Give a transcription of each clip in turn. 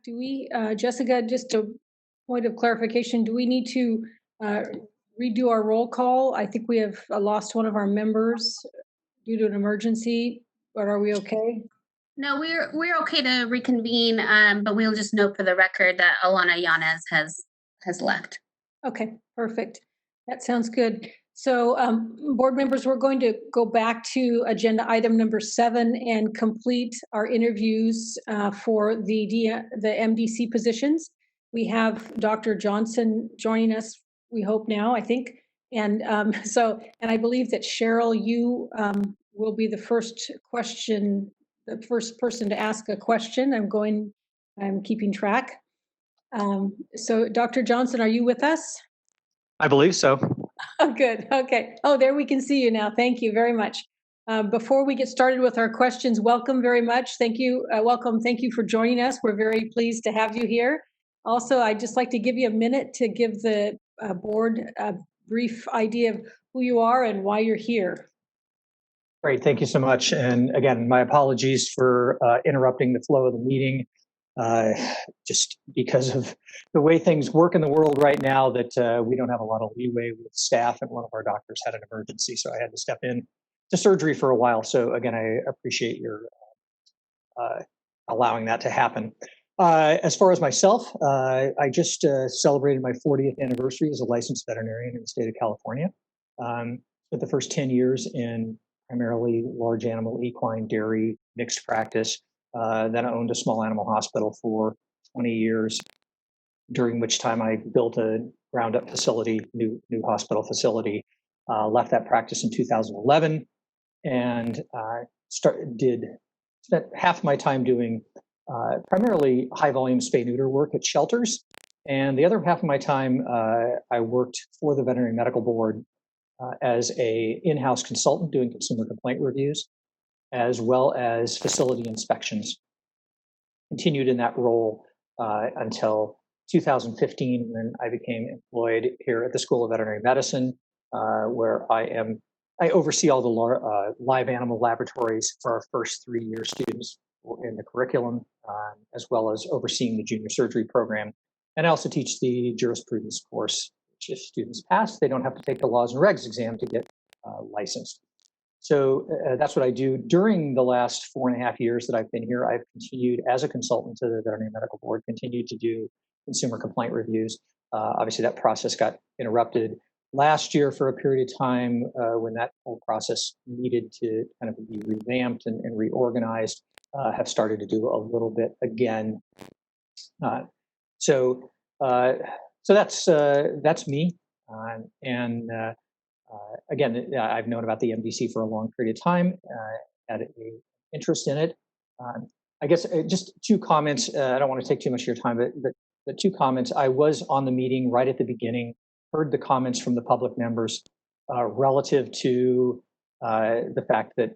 Do we, Jessica, just a point of clarification, do we need to redo our roll call? I think we have lost one of our members due to an emergency, but are we okay? No, we're okay to reconvene, but we'll just note for the record that Alana Yanez has left. Okay, perfect. That sounds good. So board members, we're going to go back to agenda item number 7 and complete our interviews for the MDC positions. We have Dr. Johnson joining us, we hope now, I think. And and I believe that Cheryl, you will be the first person to ask a question. I'm keeping track. So Dr. Johnson, are you with us? I believe so. Oh, good. Okay. Oh, there we can see you now. Thank you very much. Before we get started with our questions, welcome very much. Thank you. Welcome. Thank you for joining us. We're very pleased to have you here. Also, I'd just like to give you a minute to give the board a brief idea of who you are and why you're here. Great. Thank you so much. And again, my apologies for interrupting the flow of the meeting. Just because of the way things work in the world right now, that we don't have a lot of leeway with staff, and one of our doctors had an emergency, so I had to step in to surgery for a while. So again, I appreciate your allowing that to happen. As far as myself, I just celebrated my 40th anniversary as a licensed veterinarian in the state of California. Spent the first 10 years in primarily large animal, equine, dairy, mixed practice. Then I owned a small animal hospital for 20 years, during which time I built a ground-up facility, new hospital facility. Left that practice in 2011, and spent half my time doing primarily high-volume spay-neuter work at shelters, and the other half of my time I worked for the Veterinary Medical Board as a in-house consultant doing consumer complaint reviews, as well as facility inspections. Continued in that role until 2015, when I became employed here at the School of Veterinary Medicine, where I oversee all the live animal laboratories for our first 3-year students in the curriculum, as well as overseeing the junior surgery program. And I also teach the jurisprudence course, which if students pass, they don't have to take the laws and regs exam to get licensed. So that's what I do. During the last 4.5 years that I've been here, I've continued as a consultant to the Veterinary Medical Board, continued to do consumer complaint reviews. Obviously, that process got interrupted last year for a period of time when that whole process needed to kind of be revamped and reorganized. Have started to do a little bit again. So that's me. Again, I've known about the MDC for a long period of time, had an interest in it. I guess just 2 comments. I don't want to take too much of your time, but 2 comments. I was on the meeting right at the beginning, heard the comments from the public members relative to the fact that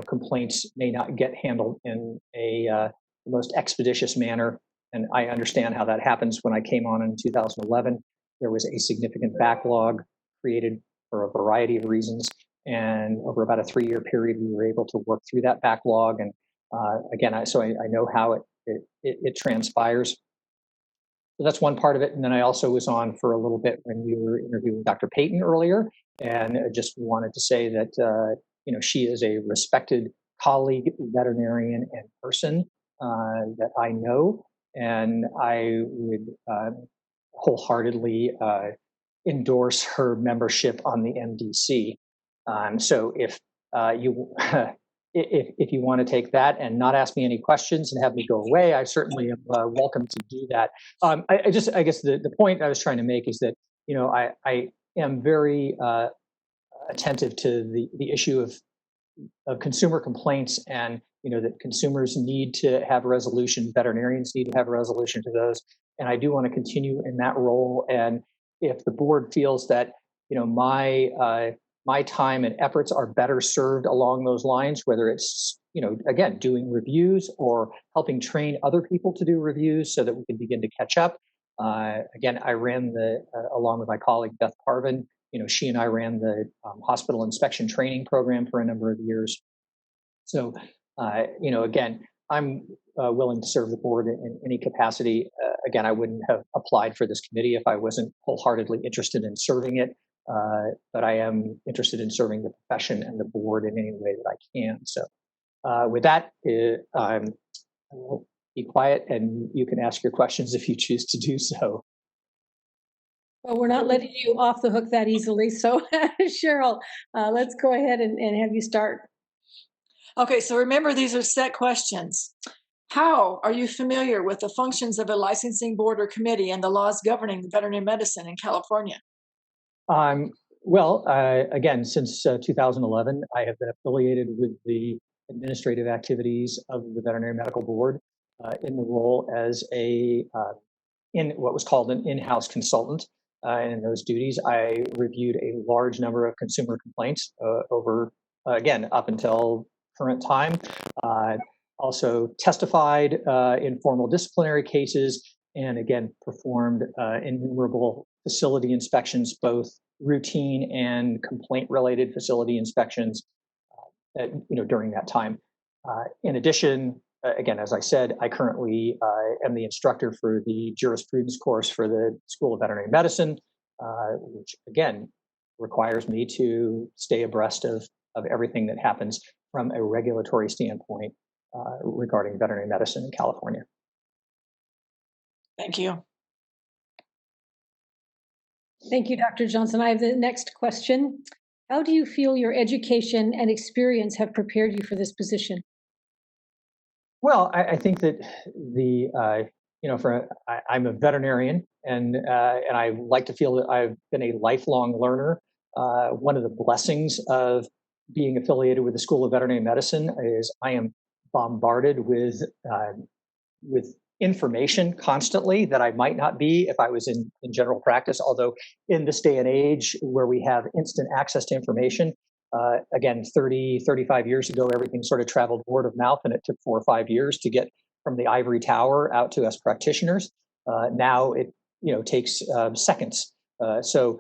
complaints may not get handled in the most expeditious manner. And I understand how that happens. When I came on in 2011, there was a significant backlog created for a variety of reasons. And over about a 3-year period, we were able to work through that backlog. And again, I know how it transpires. So that's one part of it. And then I also was on for a little bit when we were interviewing Dr. Payton earlier, and I just wanted to say that she is a respected colleague, veterinarian, and person that I know, and I would wholeheartedly endorse her membership on the MDC. So if you if you want to take that and not ask me any questions and have me go away, I certainly am welcome to do that. I guess the point I was trying to make is that I am very attentive to the issue of consumer complaints, and that consumers need to have a resolution, veterinarians need to have a resolution to those, and I do want to continue in that role. And if the board feels that my time and efforts are better served along those lines, whether it's again doing reviews or helping train other people to do reviews so that we can begin to catch up. Again, I ran along with my colleague Beth Parvin. She and I ran the hospital inspection training program for a number of years. So again, I'm willing to serve the board in any capacity. Again, I wouldn't have applied for this committee if I wasn't wholeheartedly interested in serving it, but I am interested in serving the profession and the board in any way that I can. So with that, I will be quiet and you can ask your questions if you choose to do so. Well, we're not letting you off the hook that easily. So Cheryl, let's go ahead and have you start. Okay, so remember, these are set questions. How are you familiar with the functions of a licensing board or committee and the laws governing veterinary medicine in California? Well, again, since 2011, I have been affiliated with the administrative activities of the Veterinary Medical Board in the role as in what was called an in-house consultant. In those duties, I reviewed a large number of consumer complaints over, again, up until current time. Also testified in formal disciplinary cases, and again, performed innumerable facility inspections, both routine and complaint-related facility inspections, during that time. In addition, again, as I said, I currently am the instructor for the jurisprudence course for the School of Veterinary Medicine, which again requires me to stay abreast of everything that happens from a regulatory standpoint regarding veterinary medicine in California. Thank you. Thank you, Dr. Johnson. I have the next question. How do you feel your education and experience have prepared you for this position? Well, I think that I'm a veterinarian, and I like to feel that I've been a lifelong learner. One of the blessings of being affiliated with the School of Veterinary Medicine is I am bombarded with information constantly that I might not be if I was in general practice. Although in this day and age where we have instant access to information, again, 35 years ago, everything sort of traveled word of mouth, and it took 4 or 5 years to get from the ivory tower out to us practitioners. Now it takes seconds. So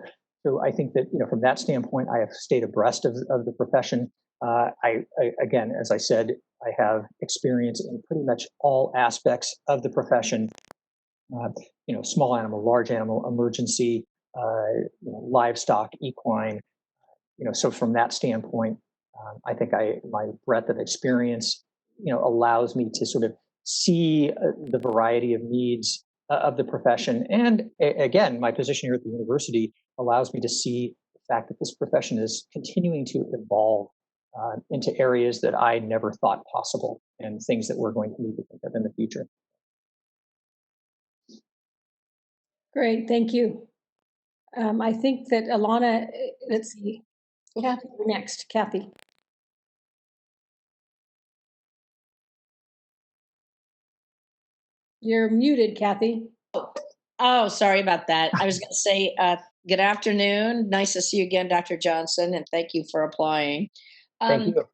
I think that from that standpoint, I have stayed abreast of the profession. I again, as I said, I have experience in pretty much all aspects of the profession. Small animal, large animal, emergency, livestock, equine. So from that standpoint, I think my breadth of experience, allows me to sort of see the variety of needs of the profession. And again, my position here at the university allows me to see the fact that this profession is continuing to evolve into areas that I never thought possible and things that we're going to need to think of in the future. Great, thank you. I think that Alana, let's see, Kathy, next, Kathy. You're muted, Kathy. Oh, sorry about that. I was going to say, good afternoon. Nice to see you again, Dr. Johnson, and thank you for applying. Thank you.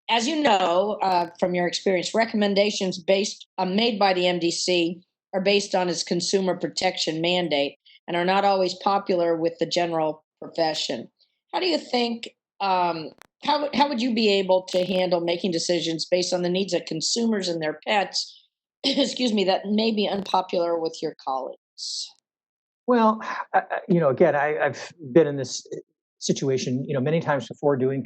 As you know, from your experience, recommendations made by the MDC are based on its consumer protection mandate and are not always popular with the general profession. How do you think, how would you be able to handle making decisions based on the needs of consumers and their pets, excuse me, that may be unpopular with your colleagues? Well, again, I've been in this situation, many times before doing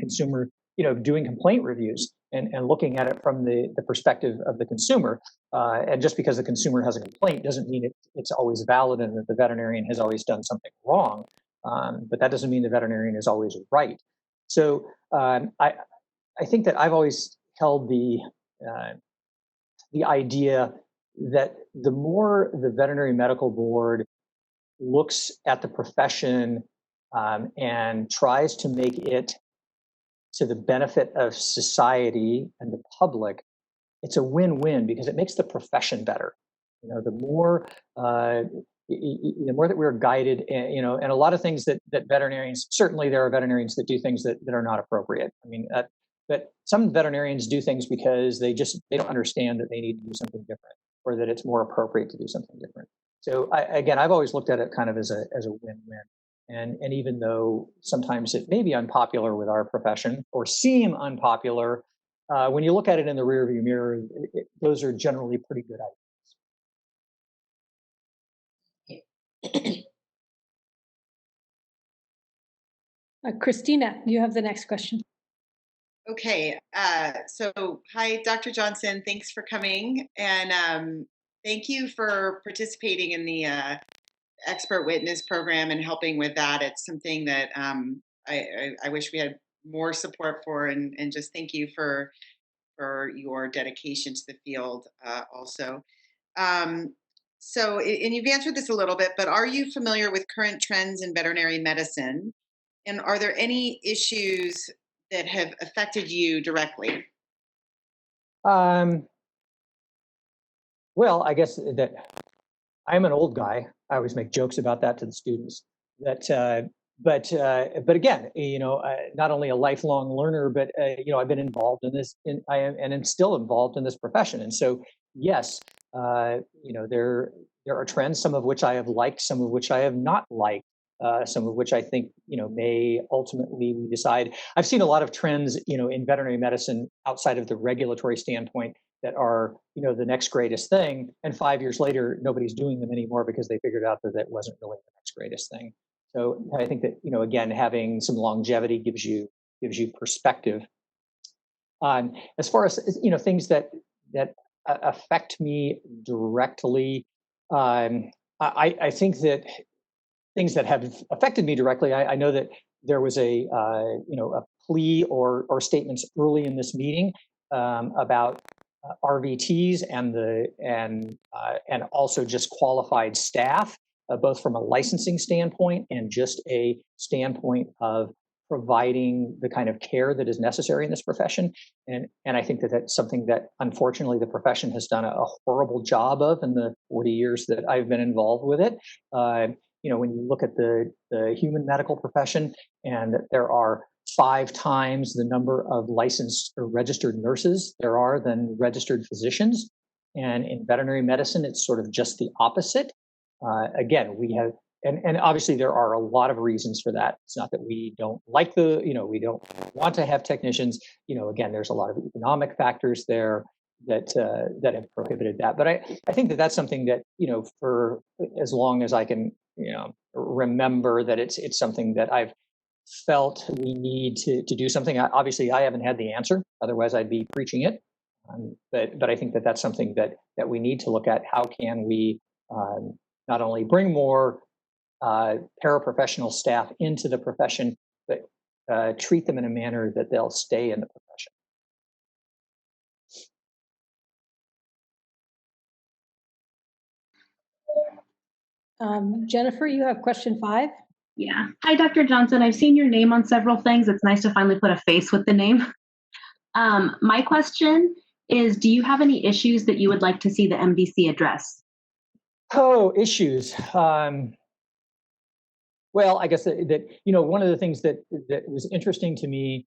doing complaint reviews and looking at it from the perspective of the consumer. And just because the consumer has a complaint doesn't mean it's always valid and that the veterinarian has always done something wrong. But that doesn't mean the veterinarian is always right. So I think that I've always held the idea that the more the veterinary medical board looks at the profession and tries to make it to the benefit of society and the public, it's a win-win because it makes the profession better. The more that we're guided, and a lot of things that veterinarians, certainly there are veterinarians that do things that are not appropriate. I mean, but some veterinarians do things because they don't understand that they need to do something different or that it's more appropriate to do something different. So I've always looked at it kind of as a win-win. And even though sometimes it may be unpopular with our profession or seem unpopular, when you look at it in the rearview mirror, those are generally pretty good ideas. Christina, you have the next question. Okay, so hi, Dr. Johnson. Thanks for coming, and thank you for participating in the expert witness program and helping with that. It's something that I wish we had more support for, and just thank you for your dedication to the field also. So, and you've answered this a little bit, but are you familiar with current trends in veterinary medicine? And are there any issues that have affected you directly? Well, I guess that I'm an old guy. I always make jokes about that to the students. But again, not only a lifelong learner, but I've been involved in this, and I'm still involved in this profession. And so, yes, there are trends, some of which I have liked, some of which I have not liked. Some of which I think may ultimately decide. I've seen a lot of trends in veterinary medicine outside of the regulatory standpoint that are the next greatest thing, and 5 years later nobody's doing them anymore because they figured out that wasn't really the next greatest thing. So I think that again, having some longevity gives you perspective. As far as things that affect me directly, I think that things that have affected me directly, I know that there was a plea or statements early in this meeting about RVTs and also just qualified staff, both from a licensing standpoint and just a standpoint of providing the kind of care that is necessary in this profession. And I think that that's something that unfortunately the profession has done a horrible job of in the 40 years that I've been involved with it. When you look at the human medical profession, and there are 5 times the number of licensed or registered nurses there are than registered physicians. And in veterinary medicine, it's sort of just the opposite. Again, we have, and obviously there are a lot of reasons for that. It's not that we don't like we don't want to have technicians. Again, there's a lot of economic factors there that have prohibited that. But I think that that's something that, for as long as I can, remember, that it's something that I've felt we need to do something. Obviously, I haven't had the answer. Otherwise, I'd be preaching it. But I think that that's something that we need to look at. How can we not only bring more paraprofessional staff into the profession, but treat them in a manner that they'll stay in the profession. Jennifer, you have question 5. Yeah. Hi, Dr. Johnson. I've seen your name on several things. It's nice to finally put a face with the name. My question is, do you have any issues that you would like to see the MDC address? Oh, issues. Well, I guess that one of the things that was interesting to me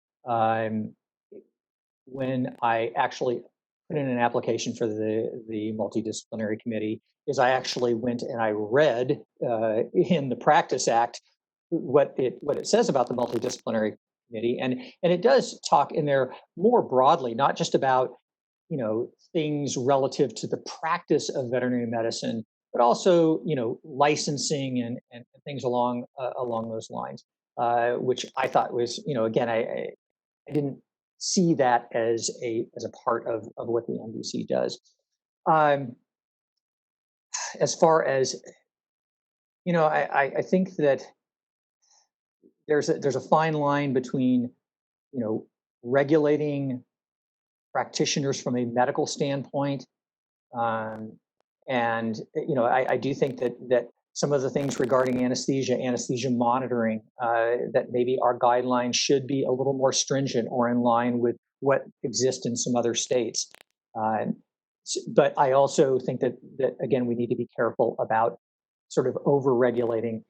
when I actually put in an application for the multidisciplinary committee is I actually went and I read in the Practice Act what it says about the multidisciplinary committee, and it does talk in there more broadly, not just about things relative to the practice of veterinary medicine, but also licensing and things along those lines, which I thought was again I didn't see that as a part of what the MDC does. As far as I think that there's a fine line between regulating practitioners from a medical standpoint, and I do think that some of the things regarding anesthesia monitoring, that maybe our guidelines should be a little more stringent or in line with what exists in some other states. But I also think that again, we need to be careful about sort of over-regulating.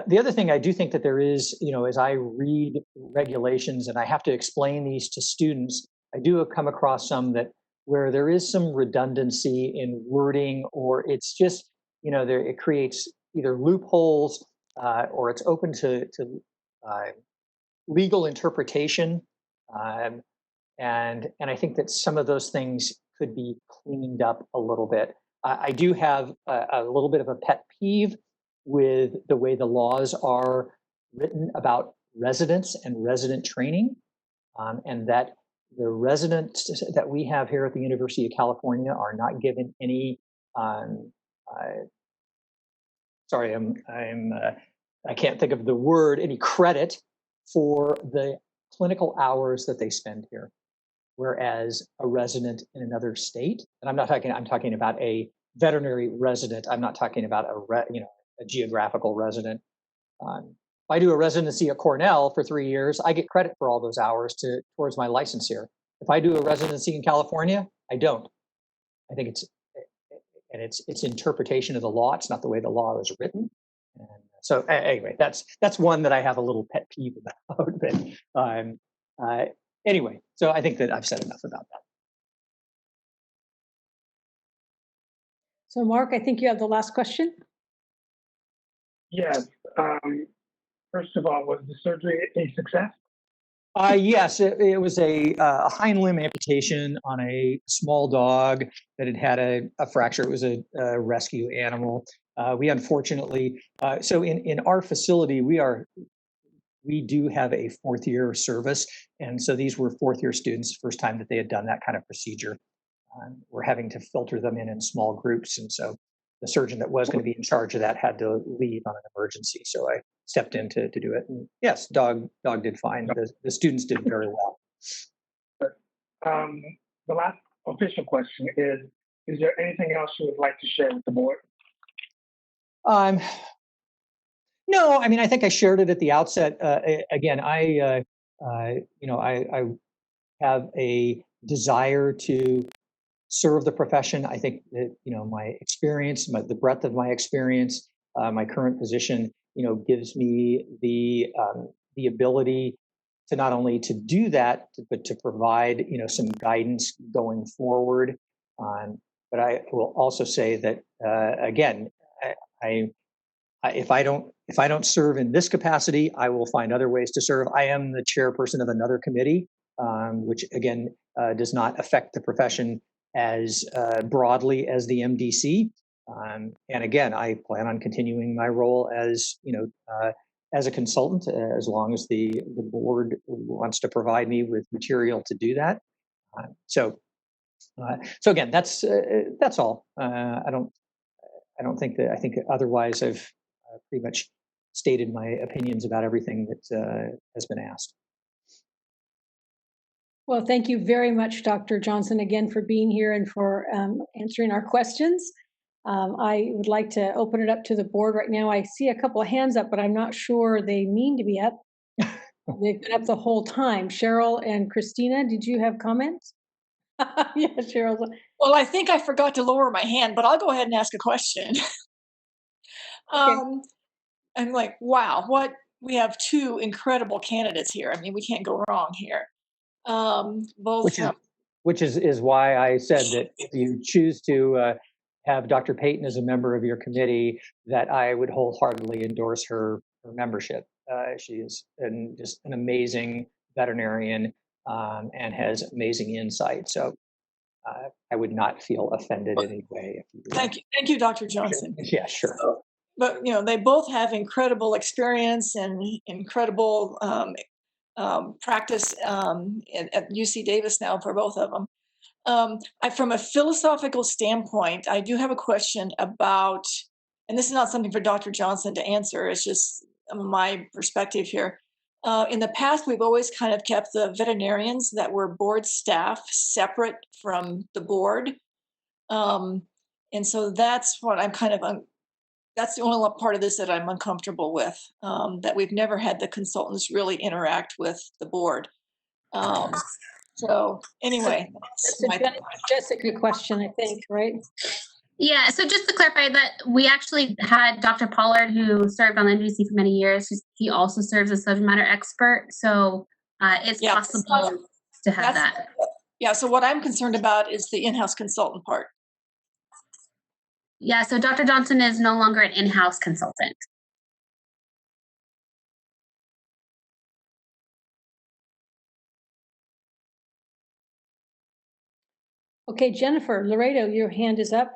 The other thing I do think that there is, as I read regulations and I have to explain these to students, I do come across some where there is some redundancy in wording, or it's just, it creates either loopholes or it's open to legal interpretation. And I think that some of those things could be cleaned up a little bit. I do have a little bit of a pet peeve with the way the laws are written about residents and resident training, and that the residents that we have here at the University of California are not given any. Sorry, I can't think of the word. Any credit for the clinical hours that they spend here, whereas a resident in another state, and I'm talking about a veterinary resident. I'm not talking about a geographical resident. If I do a residency at Cornell for 3 years, I get credit for all those hours towards my license here. If I do a residency in California, I don't. I think it's interpretation of the law. It's not the way the law is written. And so anyway, that's one that I have a little pet peeve about. But anyway, so I think that I've said enough about that. So Mark, I think you have the last question. Yes. First of all, was the surgery a success? Yes, it was a hind limb amputation on a small dog that had a fracture. It was a rescue animal. We unfortunately, so in our facility, we do have a 4th year service. And so these were 4th year students, first time that they had done that kind of procedure. We're having to filter them in small groups. And so the surgeon that was going to be in charge of that had to leave on an emergency. So I stepped in to do it. And yes, dog did fine. The students did very well. The last official question is there anything else you would like to share with the board? No, I mean, I think I shared it at the outset. Again, I have a desire to serve the profession. I think that, my experience, the breadth of my experience, my current position, gives me the ability to not only to do that, but to provide, some guidance going forward. But I will also say that, again, if I don't serve in this capacity, I will find other ways to serve. I am the chairperson of another committee, which again does not affect the profession as broadly as the MDC. And again, I plan on continuing my role as a consultant as long as the board wants to provide me with material to do that. So again, that's all. I don't think that. I think otherwise I've pretty much stated my opinions about everything that has been asked. Well, thank you very much, Dr. Johnson, again for being here and for answering our questions. I would like to open it up to the board right now. I see a couple of hands up, but I'm not sure they mean to be up. They've been up the whole time. Cheryl and Christina, did you have comments? Yeah, Cheryl. Well, I think I forgot to lower my hand, but I'll go ahead and ask a question. I'm like, wow, we have 2 incredible candidates here. I mean, we can't go wrong here. Which is why I said that if you choose to have Dr. Payton as a member of your committee, that I would wholeheartedly endorse her membership. She is just an amazing veterinarian and has amazing insight. So I would not feel offended in any way. Thank you, Dr. Johnson. Yeah, sure. But they both have incredible experience and incredible practice at UC Davis now for both of them. From a philosophical standpoint, I do have a question about, and this is not something for Dr. Johnson to answer, it's just my perspective here. In the past, we've always kind of kept the veterinarians that were board staff separate from the board. And so that's what I'm kind of, that's the only part of this that I'm uncomfortable with, that we've never had the consultants really interact with the board. So anyway, Jessica question, I think, right? Yeah, so just to clarify that, we actually had Dr. Pollard, who served on the NBC for many years. He also serves as subject matter expert. So it's possible to have that. Yeah, so what I'm concerned about is the in-house consultant part. Yeah, so Dr. Johnson is no longer an in-house consultant. Okay, Jennifer, Laredo, your hand is up.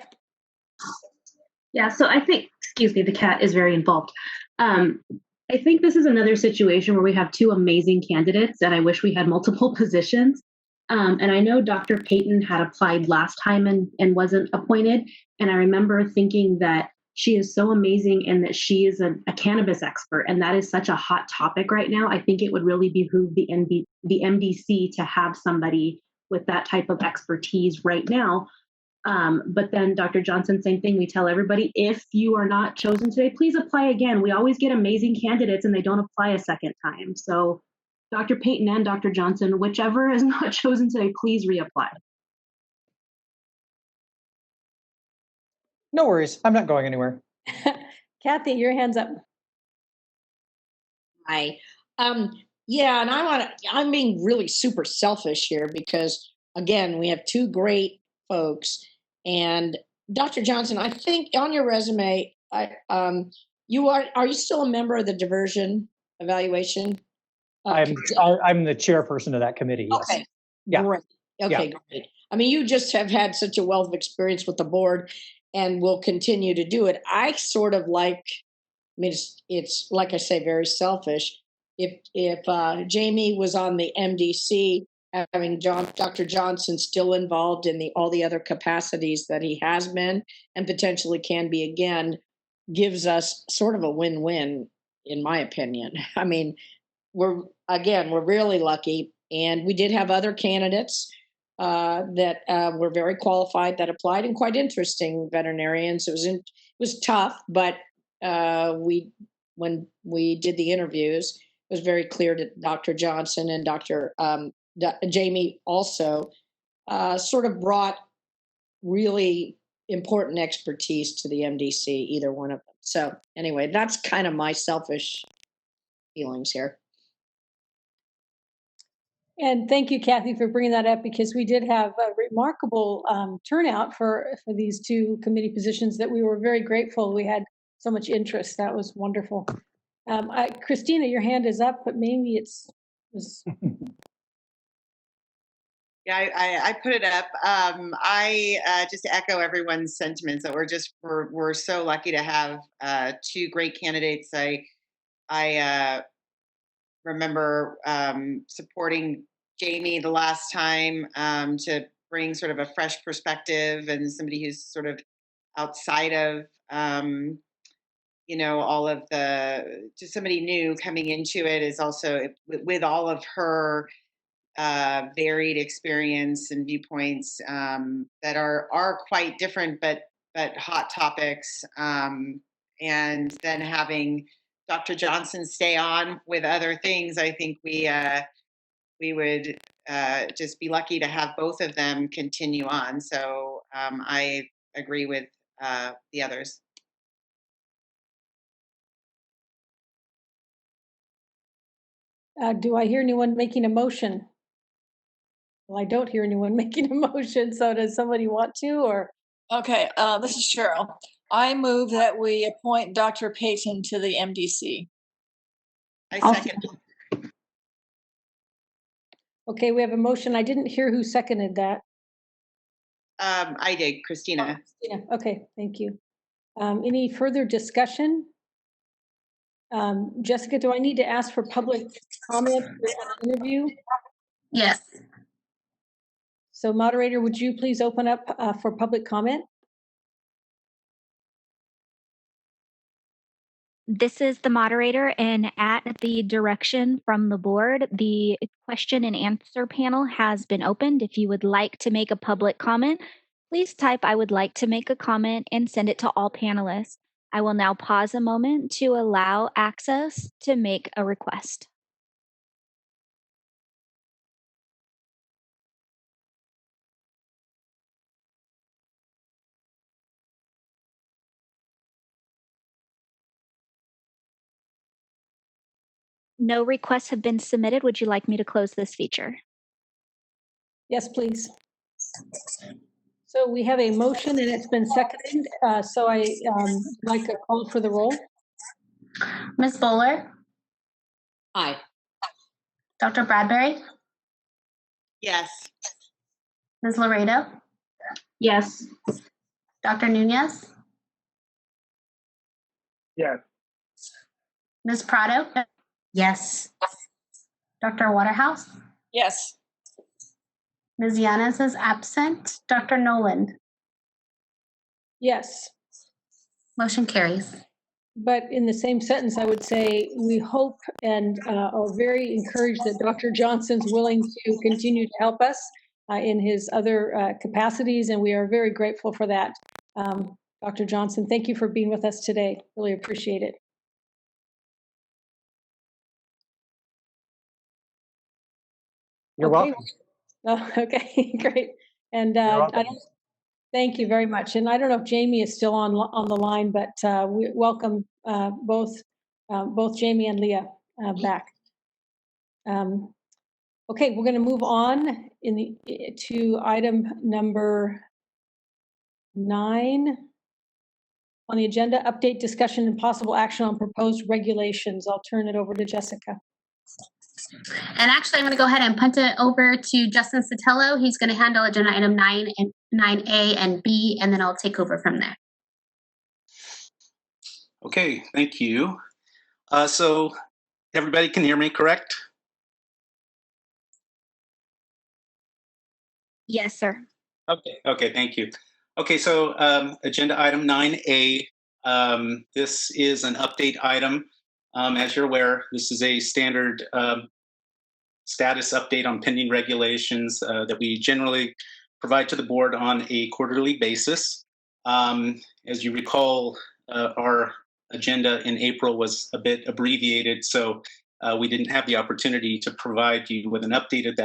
Yeah, so I think, excuse me, the cat is very involved. I think this is another situation where we have two amazing candidates, and I wish we had multiple positions. And I know Dr. Payton had applied last time and wasn't appointed. And I remember thinking that she is so amazing and that she is a cannabis expert. And that is such a hot topic right now. I think it would really behoove the MDC to have somebody with that type of expertise right now. But then Dr. Johnson, same thing. We tell everybody, if you are not chosen today, please apply again. We always get amazing candidates and they don't apply a second time. So Dr. Payton and Dr. Johnson, whichever is not chosen today, please reapply. No worries. I'm not going anywhere. Kathy, your hand's up. Hi. Yeah, and I'm being really super selfish here because, again, we have two great folks. And Dr. Johnson, I think on your resume, are you still a member of the diversion evaluation? I'm the chairperson of that committee. Yes. Okay. Yeah. Great. Okay, yeah. Great. I mean, you just have had such a wealth of experience with the board and will continue to do it. I sort of like, I mean, it's like I say, very selfish. If Jamie was on the MDC, having Dr. Johnson still involved in all the other capacities that he has been and potentially can be again, gives us sort of a win-win, in my opinion. I mean, we're really lucky, and we did have other candidates that were very qualified that applied, and quite interesting veterinarians. It was tough, but when we did the interviews, it was very clear that Dr. Johnson and Dr. Jamie also sort of brought really important expertise to the MDC, either one of them. So anyway, that's kind of my selfish feelings here. And thank you, Kathy, for bringing that up, because we did have a remarkable turnout for these two committee positions that we were very grateful. We had so much interest. That was wonderful. Christina, your hand is up, but maybe it's... Yeah, I put it up. I just echo everyone's sentiments that we're so lucky to have two great candidates. I remember supporting Jamie the last time to bring sort of a fresh perspective and somebody who's sort of outside of all of just somebody new coming into it is also with all of her varied experience and viewpoints that are quite different, but hot topics. And then having Dr. Johnson stay on with other things, I think we would just be lucky to have both of them continue on. So I agree with the others. Do I hear anyone making a motion? Well, I don't hear anyone making a motion. So does somebody want to, or? Okay, this is Cheryl. I move that we appoint Dr. Payton to the MDC. I second. Okay, we have a motion. I didn't hear who seconded that. I did, Christina. Oh, Christina. Okay, thank you. Any further discussion? Jessica, do I need to ask for public comment for the interview? Yes. So moderator, would you please open up for public comment? This is the moderator, and at the direction from the board, the question and answer panel has been opened. If you would like to make a public comment, please type "I would like to make a comment" and send it to all panelists. I will now pause a moment to allow access to make a request. No requests have been submitted. Would you like me to close this feature? Yes, please. So we have a motion and it's been seconded. So I like a call for the roll. Ms. Bowler? Aye. Dr. Bradbury? Yes. Ms. Laredo? Yes. Dr. Nunez, Yes. Ms. Prado, Yes. Dr. Waterhouse, Yes. Ms. Yanes is absent. Dr. Noland, Yes. motion carries. But in the same sentence, I would say we hope and are very encouraged that Dr. Johnson's willing to continue to help us in his other capacities, and we are very grateful for that. Dr. Johnson, thank you for being with us today. Really appreciate it. You're Okay. welcome. Oh, okay, great. And You're I welcome. don't, thank you very much. And I don't know if Jamie is still on the line, but we welcome both Jamie and Leah back. Okay, we're going to move on to item number 9 on the agenda: update, discussion, and possible action on proposed regulations. I'll turn it over to Jessica. And actually, I'm going to go ahead and punt it over to Justin Sotelo. He's going to handle agenda item 9 and 9A and B, and then I'll take over from there. Okay, thank you. So everybody can hear me, correct? Yes, sir. Okay, thank you. Okay, so agenda item 9A, this is an update item. As you're aware, this is a standard status update on pending regulations that we generally provide to the board on a quarterly basis. As you recall, our agenda in April was a bit abbreviated, so we didn't have the opportunity to provide you with an update at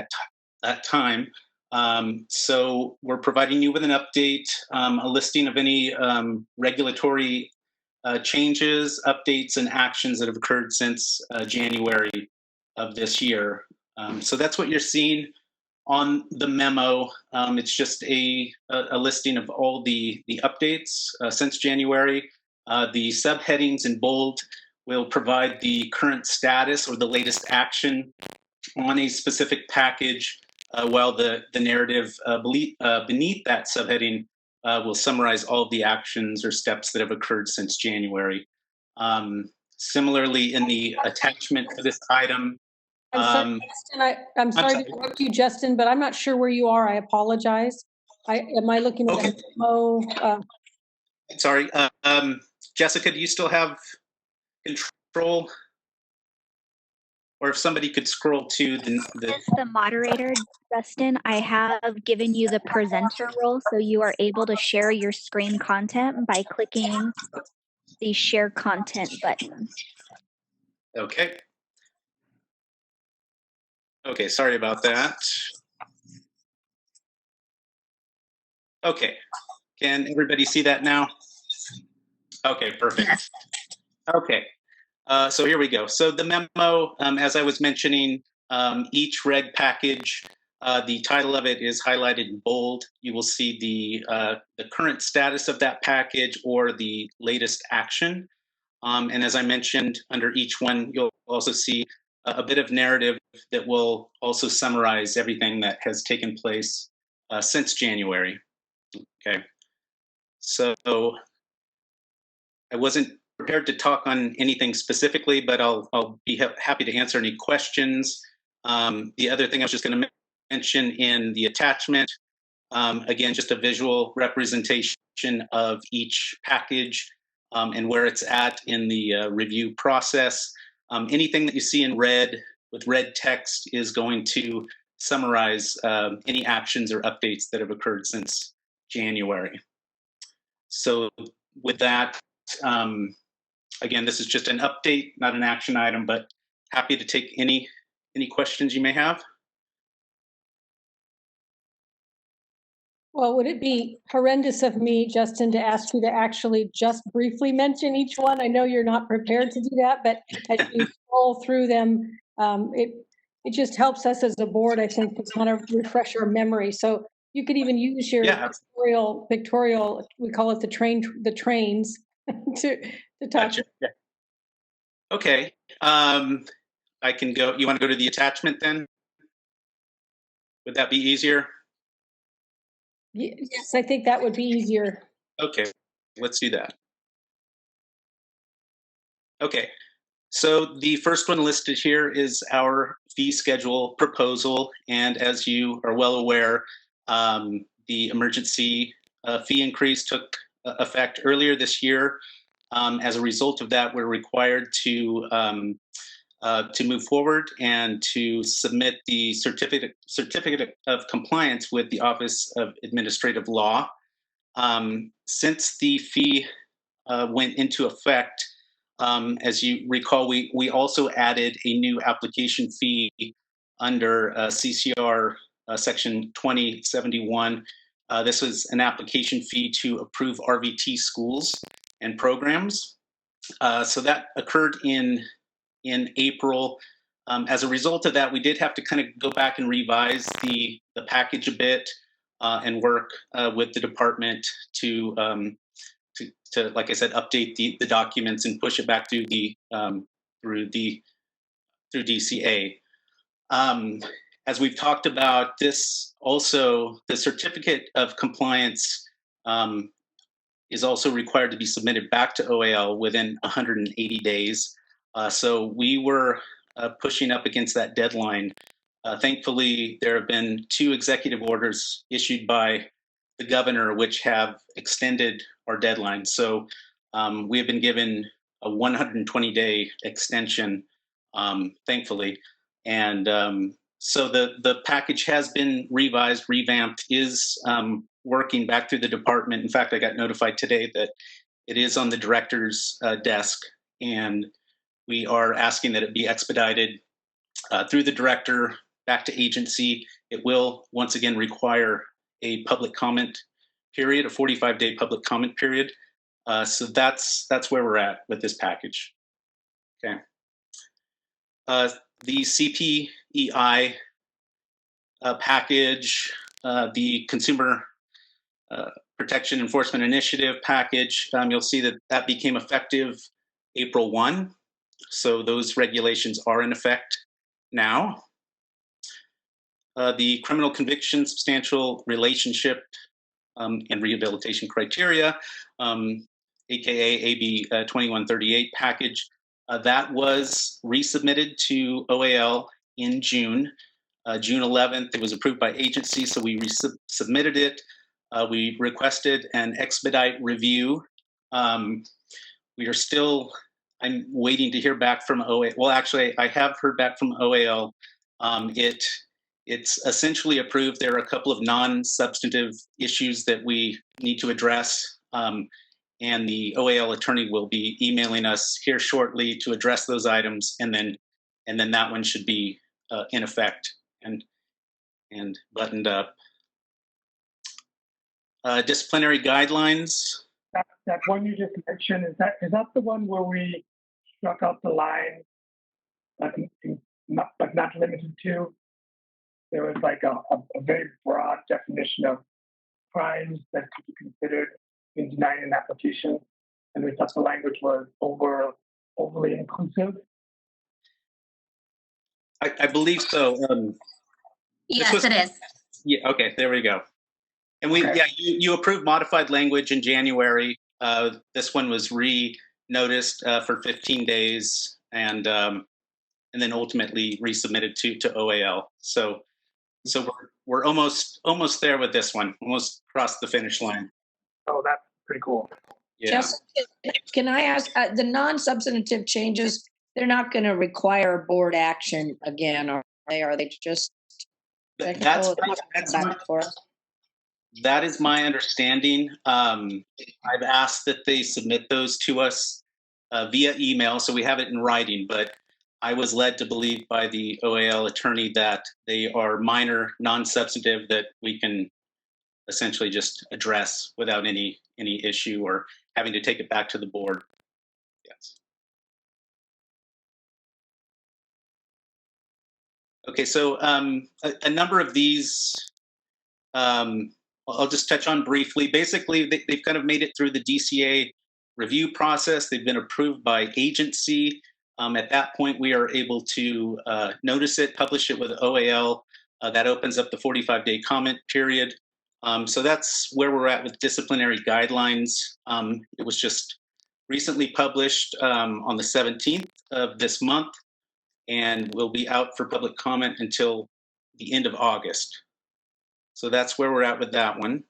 that time. So we're providing you with an update, a listing of any regulatory changes, updates, and actions that have occurred since January of this year. So that's what you're seeing on the memo. It's just a listing of all the updates since January. The subheadings in bold will provide the current status or the latest action on a specific package, while the narrative beneath that subheading will summarize all of the actions or steps that have occurred since January. Similarly, in the attachment to this item, I'm sorry, Justin, I'm sorry to interrupt you, Justin, but I'm not sure where you are. I apologize. Am I looking at the memo? Sorry, Jessica, do you still have control? Or if somebody could scroll to As the moderator, Justin, I have given you the presenter role, so you are able to share your screen content by clicking the share content button. Okay. Okay, sorry about that. Okay, can everybody see that now? Okay, perfect. Okay, so here we go. So the memo, as I was mentioning, each reg package, the title of it is highlighted in bold. You will see the current status of that package or the latest action. And as I mentioned, under each one, you'll also see a bit of narrative that will also summarize everything that has taken place since January. Okay, so I wasn't prepared to talk on anything specifically, but I'll be happy to answer any questions. The other thing I was just going to mention in the attachment, again, just a visual representation of each package and where it's at in the review process. Anything that you see in red with red text is going to summarize any actions or updates that have occurred since January. So with that, again, this is just an update, not an action item, but happy to take any questions you may have. Well, would it be horrendous of me, Justin, to ask you to actually just briefly mention each one? I know you're not prepared to do that, but as you scroll through them, it just helps us as a board, I think, to kind of refresh our memory. So you could even use your pictorial, we call it the trains to talk. Gotcha. Yeah. Okay. I can go. You want to go to the attachment then? Would that be easier? Yes, I think that would be easier. Okay, let's do that. Okay, so the first one listed here is our fee schedule proposal. And as you are well aware, the emergency fee increase took effect earlier this year. As a result of that, we're required to move forward and to submit the certificate of compliance with the Office of Administrative Law. Since the fee went into effect, as you recall, we also added a new application fee under CCR section 2071. This was an application fee to approve RVT schools and programs. So that occurred in April. As a result of that, we did have to kind of go back and revise the package a bit and work with the department to, like I said, update the documents and push it back through DCA. As we've talked about, this also, the certificate of compliance is also required to be submitted back to OAL within 180 days. So we were pushing up against that deadline. Thankfully, there have been 2 executive orders issued by the governor which have extended our deadline. So we have been given a 120-day extension, thankfully. And so the package has been revised, revamped, is working back through the department. In fact, I got notified today that it is on the director's desk, and we are asking that it be expedited through the director back to agency. It will once again require a public comment period, a 45-day public comment period. So that's where we're at with this package. Okay. The CPEI package, the Consumer Protection Enforcement Initiative package, you'll see that that became effective April 1. So those regulations are in effect now. The criminal conviction, substantial relationship, and rehabilitation criteria, aka AB 2138 package, that was resubmitted to OAL in June. June 11th, it was approved by agency, so we resubmitted it. We requested an expedite review. We are still, I'm waiting to hear back from OAL. Well, actually, I have heard back from OAL. It's essentially approved. There are a couple of non-substantive issues that we need to address. And the OAL attorney will be emailing us here shortly to address those items. And then that one should be in effect and buttoned up. Disciplinary guidelines. That one you just mentioned, is that the one where we struck out the line, but not limited to? There was like a very broad definition of crimes that could be considered in denying an application, and we thought the language was overly inclusive. I believe so. Yes, it is. Yeah. Okay. There we go. And you approved modified language in January. This one was re-noticed for 15 days, and then ultimately resubmitted to OAL. So we're almost there with this one. Almost crossed the finish line. Oh, that's pretty cool. Yeah. Can I ask, the non-substantive changes, they're not going to require board action again, are they? Are they just that is my understanding. I've asked that they submit those to us via email, so we have it in writing, but I was led to believe by the OAL attorney that they are minor, non-substantive, that we can essentially just address without any issue or having to take it back to the board. Yes. Okay, so a number of these, I'll just touch on briefly. Basically, they've kind of made it through the DCA review process. They've been approved by agency. At that point, we are able to notice it, publish it with OAL. That opens up the 45-day comment period. So that's where we're at with disciplinary guidelines. It was just recently published on the 17th of this month, and will be out for public comment until the end of August. So that's where we're at with that one.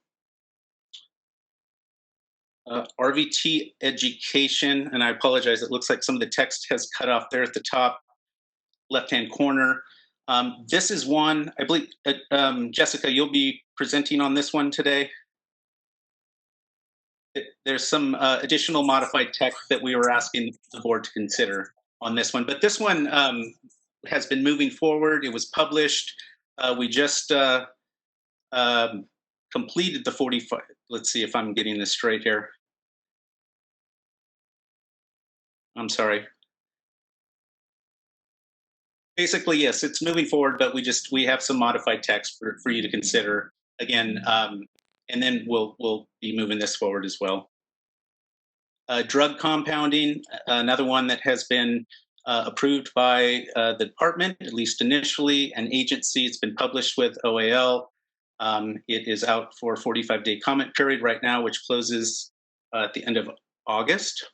Rvt Education, and I apologize, it looks like some of the text has cut off there at the top left-hand corner. This is one, I believe, Jessica, you'll be presenting on this one today. There's some additional modified text that we were asking the board to consider on this one, but this one has been moving forward. It was published. We just completed the 45. Let's see if I'm getting this straight here. I'm sorry. Basically, yes, it's moving forward, but we have some modified text for you to consider again, and then we'll be moving this forward as well. Drug compounding, another one that has been approved by the department, at least initially, an agency. It's been published with OAL. It is out for a 45-day comment period right now, which closes at the end of August.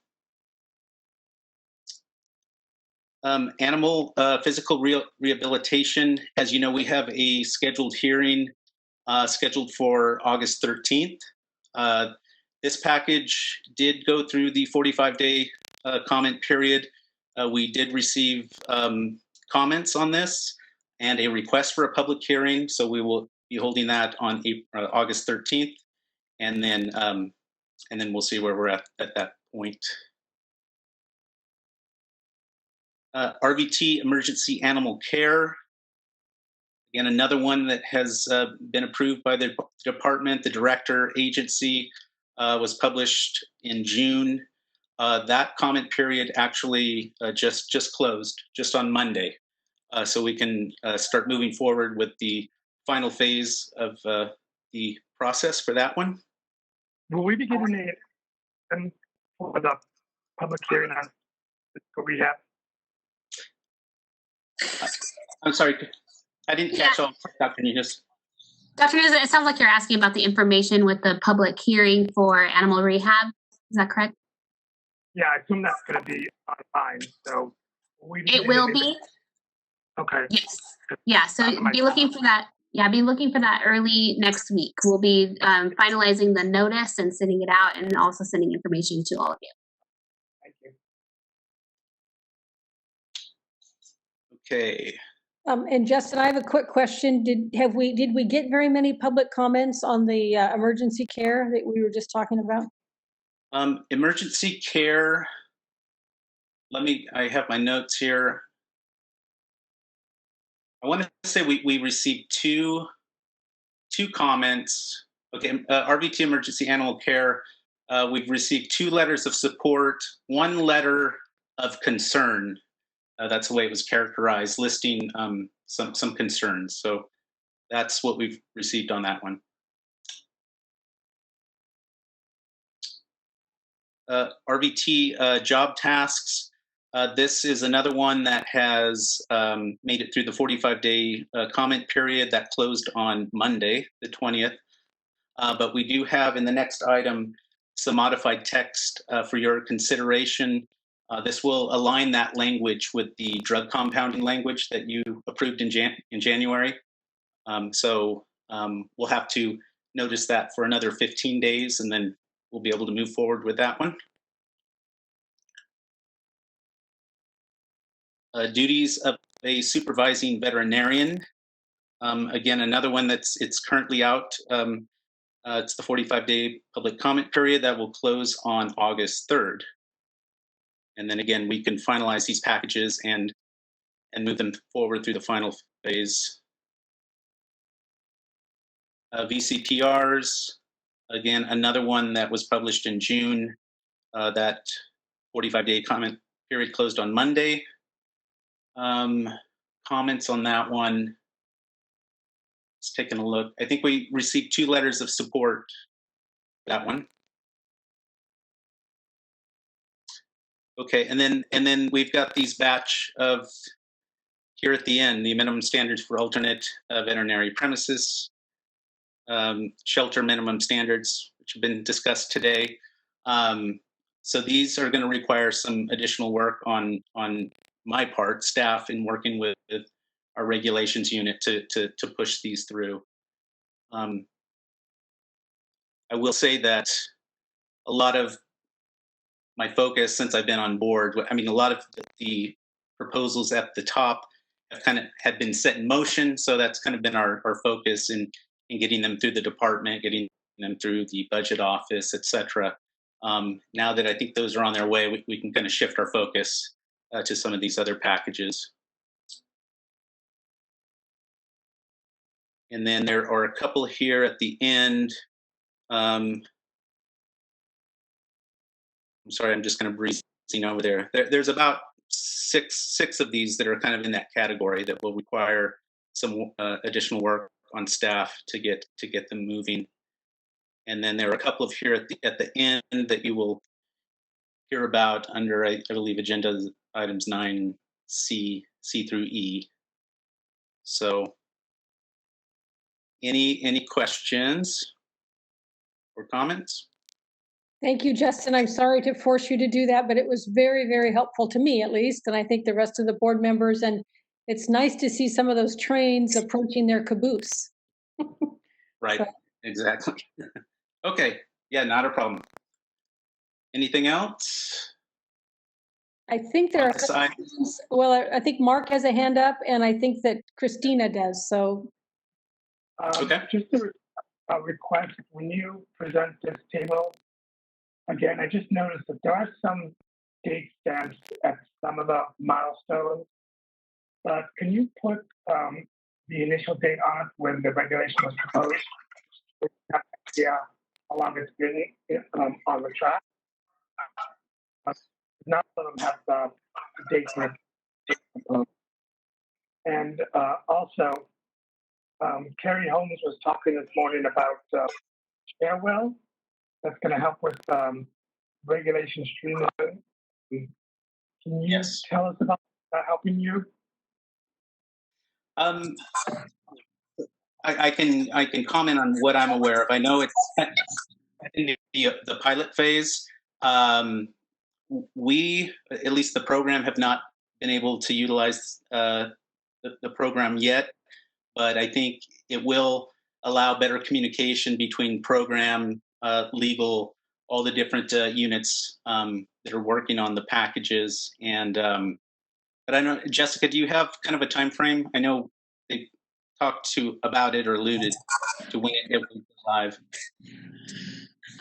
Animal physical rehabilitation. As you know, we have a scheduled hearing scheduled for August 13th. This package did go through the 45-day comment period. We did receive comments on this and a request for a public hearing. So we will be holding that on August 13th, and then we'll see where we're at that point. Rvt Emergency Animal Care. Again, another one that has been approved by the department. The director agency was published in June. That comment period actually just closed just on Monday. So we can start moving forward with the final phase of the process for that one. Will we be getting a for the public hearing on what we have? I'm sorry, I didn't catch all. Dr. Nunez. Dr. Nunez, it sounds like you're asking about the information with the public hearing for animal rehab. Is that correct? Yeah, I assume that's going to be online. So it will be. Okay. Yes. Yeah. So be looking for that. Yeah, be looking for that early next week. We'll be finalizing the notice and sending it out, and also sending information to all of you. Thank you. Okay. And Justin, I have a quick question. Did we get very many public comments on the emergency care that we were just talking about? Emergency care. I have my notes here. I want to say we received two comments. Okay, Rvt Emergency Animal Care. We've received 2 letters of support, 1 letter of concern. That's the way it was characterized, listing some concerns. So that's what we've received on that one. Rvt Job Tasks. This is another one that has made it through the 45-day comment period that closed on Monday, the 20th. But we do have in the next item some modified text for your consideration. This will align that language with the drug compounding language that you approved in January. So we'll have to notice that for another 15 days, and then we'll be able to move forward with that one. Duties of a supervising veterinarian. Again, another one it's currently out. It's the 45-day public comment period that will close on August 3rd. And then again, we can finalize these packages and move them forward through the final phase. VCPRs, again, another one that was published in June. That 45-day comment period closed on Monday. Comments on that one. Just taking a look. I think we received 2 letters of support. That one. Okay, and then we've got these batch of here at the end, the minimum standards for alternate veterinary premises. shelter minimum standards, which have been discussed today. So these are going to require some additional work on my part, staff, in working with our regulations unit to push these through. I will say that a lot of my focus since I've been on board, I mean, a lot of the proposals at the top have been set in motion. So that's kind of been our focus in getting them through the department, getting them through the budget office, et cetera. Now that I think those are on their way, we can kind of shift our focus to some of these other packages. And then there are a couple here at the end. I'm sorry, I'm just going to breeze over there. There's about six of these that are kind of in that category that will require some additional work on staff to get them moving. And then there are a couple of here at the end that you will hear about under, I believe, agenda items 9C, C through E. So any questions or comments? Thank you, Justin. I'm sorry to force you to do that, but it was very, very helpful to me, at least, and I think the rest of the board members. And it's nice to see some of those trains approaching their caboose. Right, So. Exactly. Okay, yeah, not a problem. Anything else? I think there are. Well, I think Mark has a hand up, and I think that Christina does. So. Okay. Just a request: when you present this table, again, I just noticed that there are some date stamps at some of the milestones. But can you put the initial date on it when the regulation was proposed? Yeah, how long it's been on the track. Not all of them have the date proposed. And also, Carrie Holmes was talking this morning about Sharewell. That's going to help with regulation streamlining. Can you tell us about that helping you? I can comment on what I'm aware of. I know it's in the pilot phase. We, at least the program, have not been able to utilize the program yet, but I think it will allow better communication between program, legal, all the different units that are working on the packages. And but I know, Jessica, do you have kind of a time frame? I know they talked about it or alluded to when it will be live.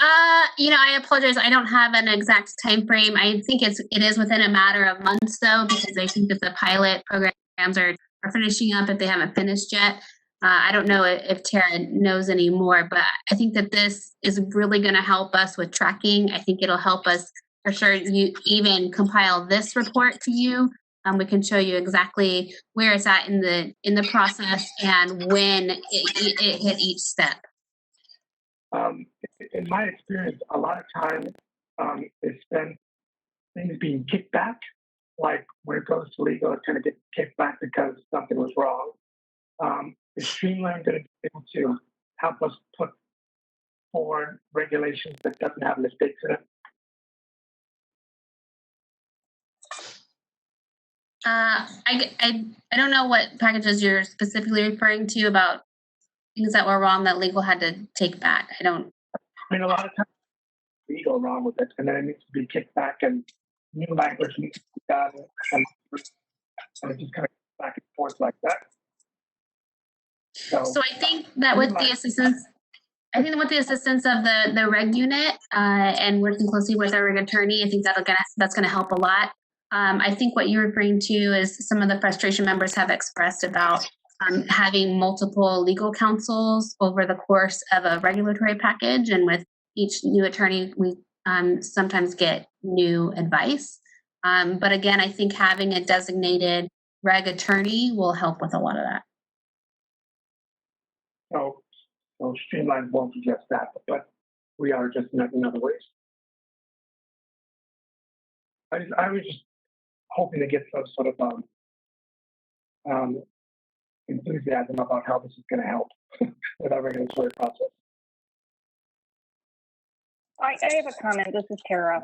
I apologize. I don't have an exact time frame. I think it is within a matter of months, though, because I think that the pilot programs are finishing up if they haven't finished yet. I don't know if Tara knows any more, but I think that this is really going to help us with tracking. I think it'll help us for sure. You even compile this report to you. We can show you exactly where it's at in the process and when it hit each step. In my experience, a lot of times is spent things being kicked back. Like when it goes to legal, it's going to get kicked back because something was wrong. Is Streamline going to be able to help us put forward regulations that doesn't have mistakes in it? I don't know what packages you're specifically referring to about things that were wrong that legal had to take back. I mean, a lot of times legal wrong with it, and then it needs to be kicked back, and new language needs to be done, and it just kind of back and forth like that. So I think that with the assistance, of the reg unit and working closely with our reg attorney, I think that's going to help a lot. I think what you're referring to is some of the frustration members have expressed about having multiple legal counsels over the course of a regulatory package, and with each new attorney, we sometimes get new advice. But again, I think having a designated reg attorney will help with a lot of that. So Streamline won't address that, but we are just in other ways. I was just hoping to get some sort of enthusiasm about how this is going to help with our regulatory process. I have a comment. This is Tara.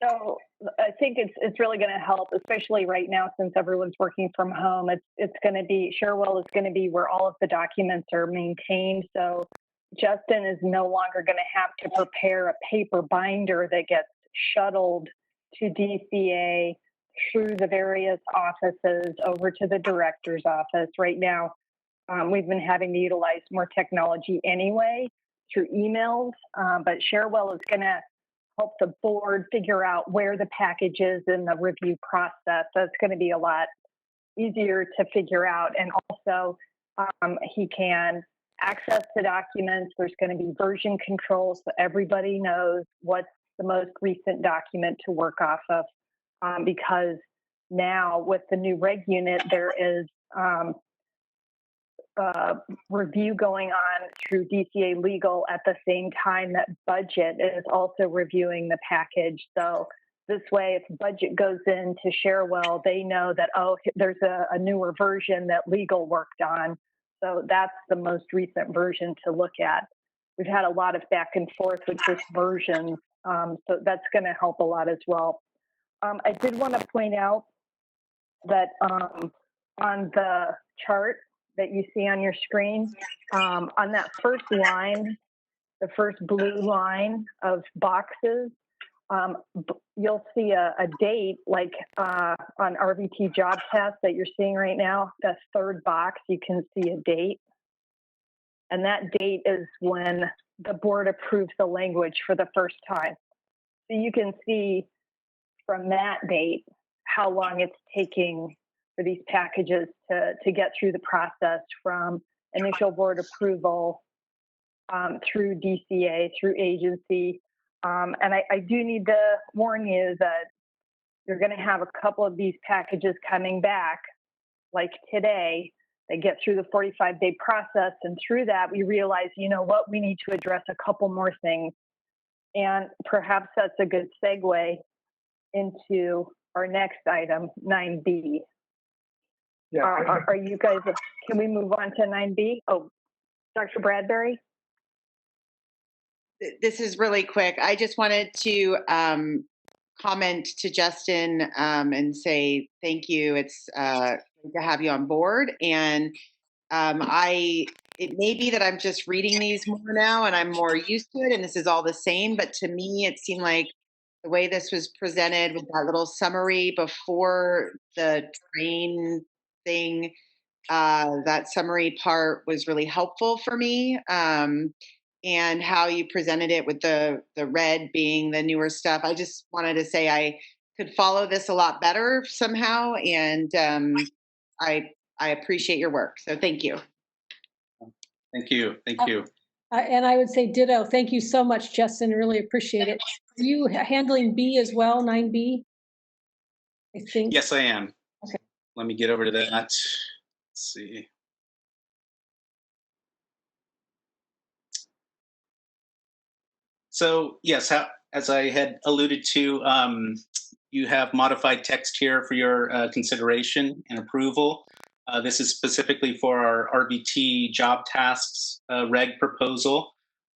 So I think it's really going to help, especially right now since everyone's working from home. It's going to be, Sharewell is going to be where all of the documents are maintained. So Justin is no longer going to have to prepare a paper binder that gets shuttled to DCA through the various offices over to the director's office. Right now, we've been having to utilize more technology anyway through emails, but Sharewell is going to help the board figure out where the package is in the review process. So it's going to be a lot easier to figure out. And also, he can access the documents. There's going to be version control, so everybody knows what's the most recent document to work off of. Because now with the new reg unit, there is review going on through DCA legal at the same time that budget is also reviewing the package. So this way, if budget goes into Sharewell, they know that, oh, there's a newer version that legal worked on. So that's the most recent version to look at. We've had a lot of back and forth with this version. So that's going to help a lot as well. I did want to point out that on the chart that you see on your screen, on that first line, the first blue line of boxes, you'll see a date like on Rvt Job Tasks that you're seeing right now. That third box, you can see a date. And that date is when the board approves the language for the first time. So you can see from that date how long it's taking for these packages to get through the process from initial board approval through DCA, through agency. And I do need to warn you that you're going to have a couple of these packages coming back, like today. They get through the 45-day process, and through that, we realize, you know what, we need to address a couple more things. And perhaps that's a good segue into our next item, 9B. Yeah. Are you guys, can we move on to 9B? Oh, Dr. Bradbury? This is really quick. I just wanted to comment to Justin and say thank you. It's great to have you on board. And it may be that I'm just reading these more now and I'm more used to it and this is all the same, but to me it seemed like the way this was presented with that little summary before the train thing, that summary part was really helpful for me. And how you presented it with the red being the newer stuff. I just wanted to say I could follow this a lot better somehow. And I appreciate your work. So thank you. Thank you. Thank you. And I would say ditto. Thank you so much, Justin. Really appreciate it. Are you handling B as well, 9B? I think. Yes, I am. Okay. Let me get over to that. Let's see. So yes, as I had alluded to, you have modified text here for your consideration and approval. This is specifically for our Rvt Job Tasks reg proposal.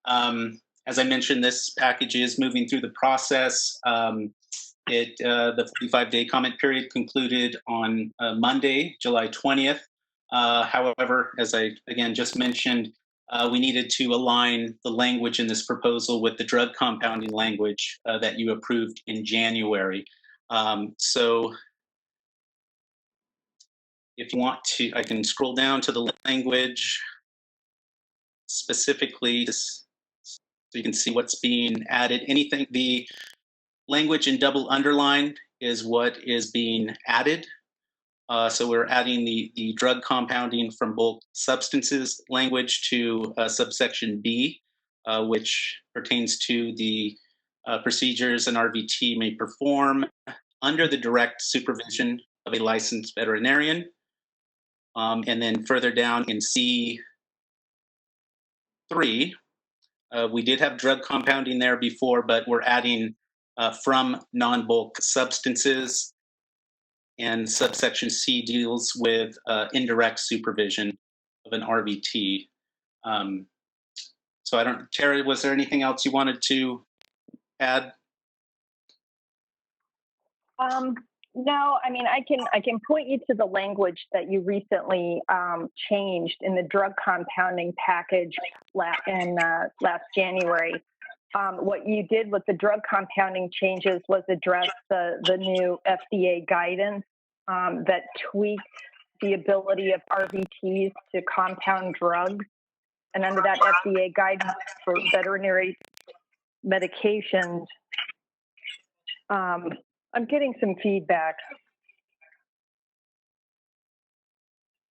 As I mentioned, this package is moving through the process. The 45-day comment period concluded on Monday, July 20th. However, as I again just mentioned, we needed to align the language in this proposal with the drug compounding language that you approved in January. So if you want to, I can scroll down to the language specifically so you can see what's being added. Anything, the language in double underline is what is being added. So we're adding the drug compounding from bulk substances language to subsection B, which pertains to the procedures an RVT may perform under the direct supervision of a licensed veterinarian. And then further down in C3, we did have drug compounding there before, but we're adding from non-bulk substances. and subsection C deals with indirect supervision of an RVT. So I don't, Terry, was there anything else you wanted to add? No, I mean, I can point you to the language that you recently changed in the drug compounding package last January. What you did with the drug compounding changes was address the new FDA guidance that tweaked the ability of RVTs to compound drugs. And under that FDA guidance for veterinary medications, I'm getting some feedback.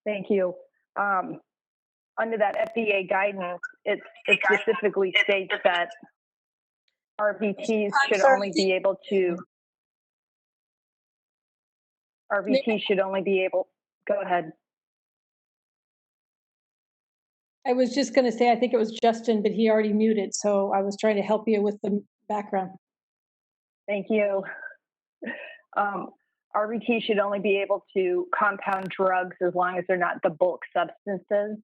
Thank you. Under that FDA guidance, it specifically states that RVTs should only be able to. RVT should only be able. Go ahead. I was just going to say, I think it was Justin, but he already muted, so I was trying to help you with the background. Thank you. RVT should only be able to compound drugs as long as they're not the bulk substances.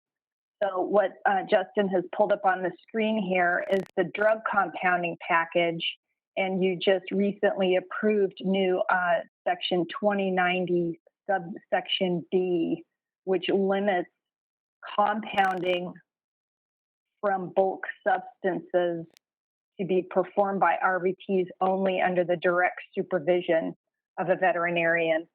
So what Justin has pulled up on the screen here is the drug compounding package, and you just recently approved new section 2090 subsection B, which limits compounding from bulk substances to be performed by RVTs only under the direct supervision of a veterinarian.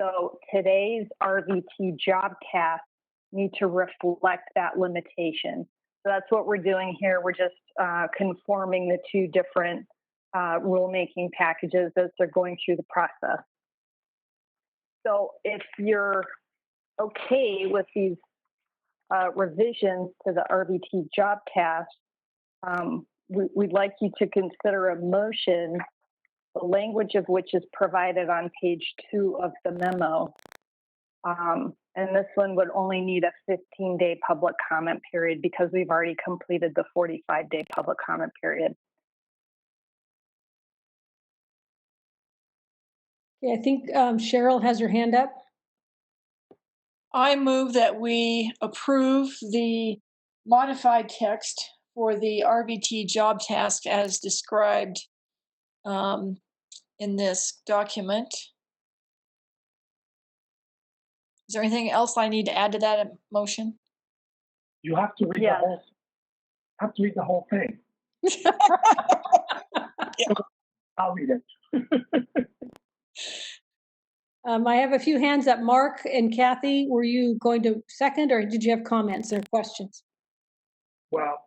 So today's Rvt job tasks need to reflect that limitation. So that's what we're doing here. We're just conforming the two different rulemaking packages as they're going through the process. So if you're okay with these revisions to the Rvt job tasks, we'd like you to consider a motion, the language of which is provided on page 2 of the memo. And this one would only need a 15-day public comment period because we've already completed the 45-day public comment period. Okay, I think Cheryl has her hand up. I move that we approve the modified text for the Rvt job task as described in this document. Is there anything else I need to add to that motion? You have to read the whole thing. I'll read it. I have a few hands up. Mark and Kathy, were you going to second, or did you have comments or questions? Well,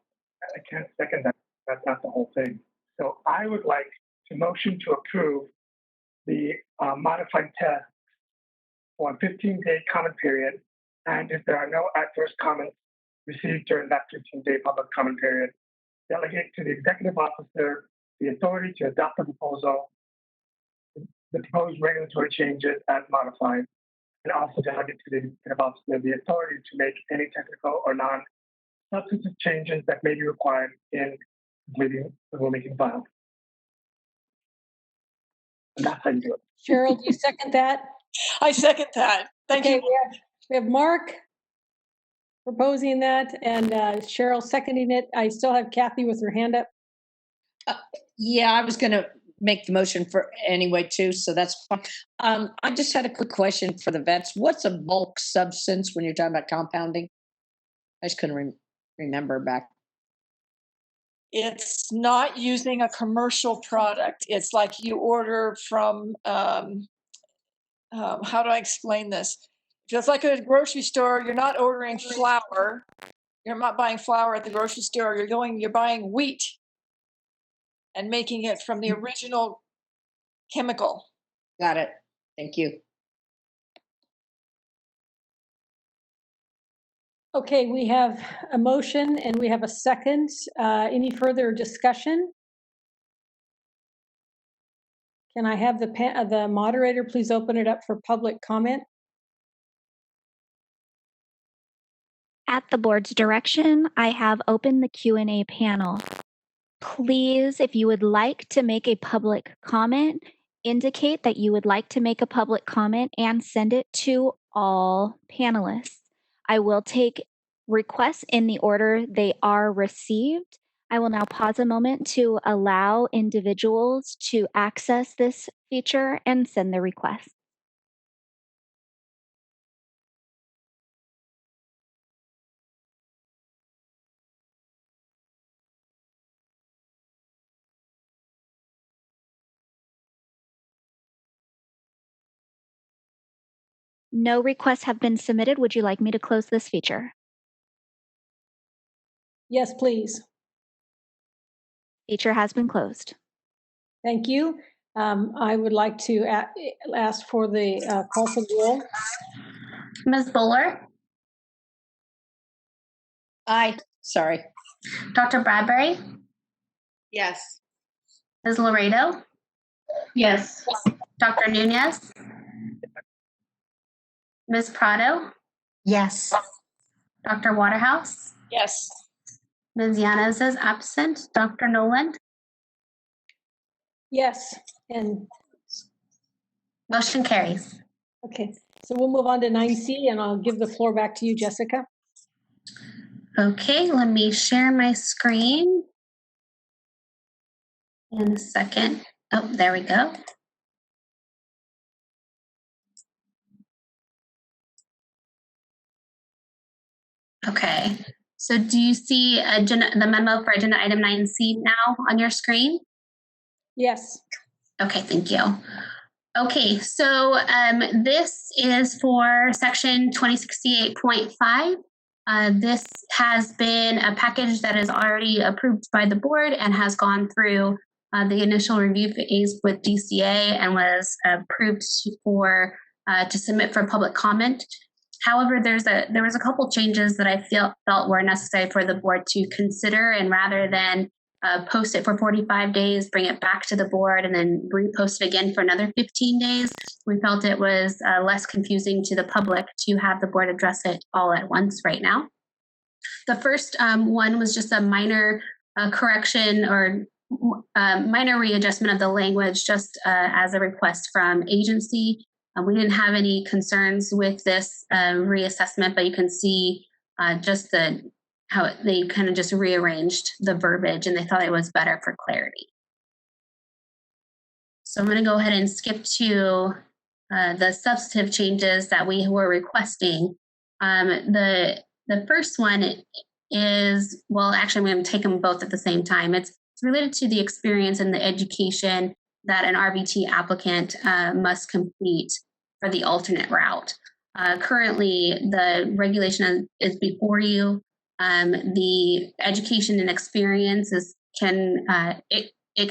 I can't second that. That's not the whole thing. So I would like to motion to approve the modified test for a 15-day comment period. And if there are no adverse comments received during that 15-day public comment period, delegate to the executive officer the authority to adopt the proposal, the proposed regulatory changes as modified, and also delegate to the executive officer the authority to make any technical or non-substantive changes that may be required in completing the rulemaking file. And that's how you do it. Cheryl, do you second that? I second that. Thank you. We have Mark proposing that and Cheryl seconding it. I still have Kathy with her hand up. Yeah, I was going to make the motion for anyway too, so that's fine. I just had a quick question for the vets. What's a bulk substance when you're talking about compounding? I just couldn't remember back. It's not using a commercial product. It's like you order from, how do I explain this? Just like at a grocery store, you're not ordering flour. You're not buying flour at the grocery store. You're buying wheat and making it from the original chemical. Got it. Thank you. Okay, we have a motion and we have a second. Any further discussion? Can I have the moderator please open it up for public comment? At the board's direction, I have opened the Q&A panel. Please, if you would like to make a public comment indicate that you would like to make a public comment and send it to all panelists. I will take requests in the order they are received. I will now pause a moment to allow individuals to access this feature and send the request. No requests have been submitted. Would you like me to close this feature? Yes, please. Feature has been closed. Thank you. I would like to ask for the call for the roll. Ms. Buller, Aye. Sorry. Dr. Bradbury, Yes. Ms. Laredo, Yes. Dr. Nunez, Ms. Prado, Yes. Dr. Waterhouse, Yes. Ms. Llanos is absent, Dr. Noland, Yes, and motion carries. okay. So we'll move on to 9C, and I'll give the floor back to you, Jessica. Okay, let me share my screen in a second. Oh, there we go. Okay, so do you see the memo for agenda item 9C now on your screen? Yes. Okay, thank you. Okay, so this is for section 2068.5. This has been a package that is already approved by the board and has gone through the initial review phase with DCA and was approved to submit for public comment. However, there was a couple changes that I felt were necessary for the board to consider, and rather than post it for 45 days, bring it back to the board, and then repost it again for another 15 days, we felt it was less confusing to the public to have the board address it all at once right now. The first one was just a minor correction or minor readjustment of the language, just as a request from agency. We didn't have any concerns with this reassessment, but you can see just how they kind of just rearranged the verbiage, and they thought it was better for clarity. So I'm going to go ahead and skip to the substantive changes that we were requesting. The first one is, well, actually, I'm going to take them both at the same time. It's related to the experience and the education that an RVT applicant must complete for the alternate route. Currently, the regulation is before you. The education and experience can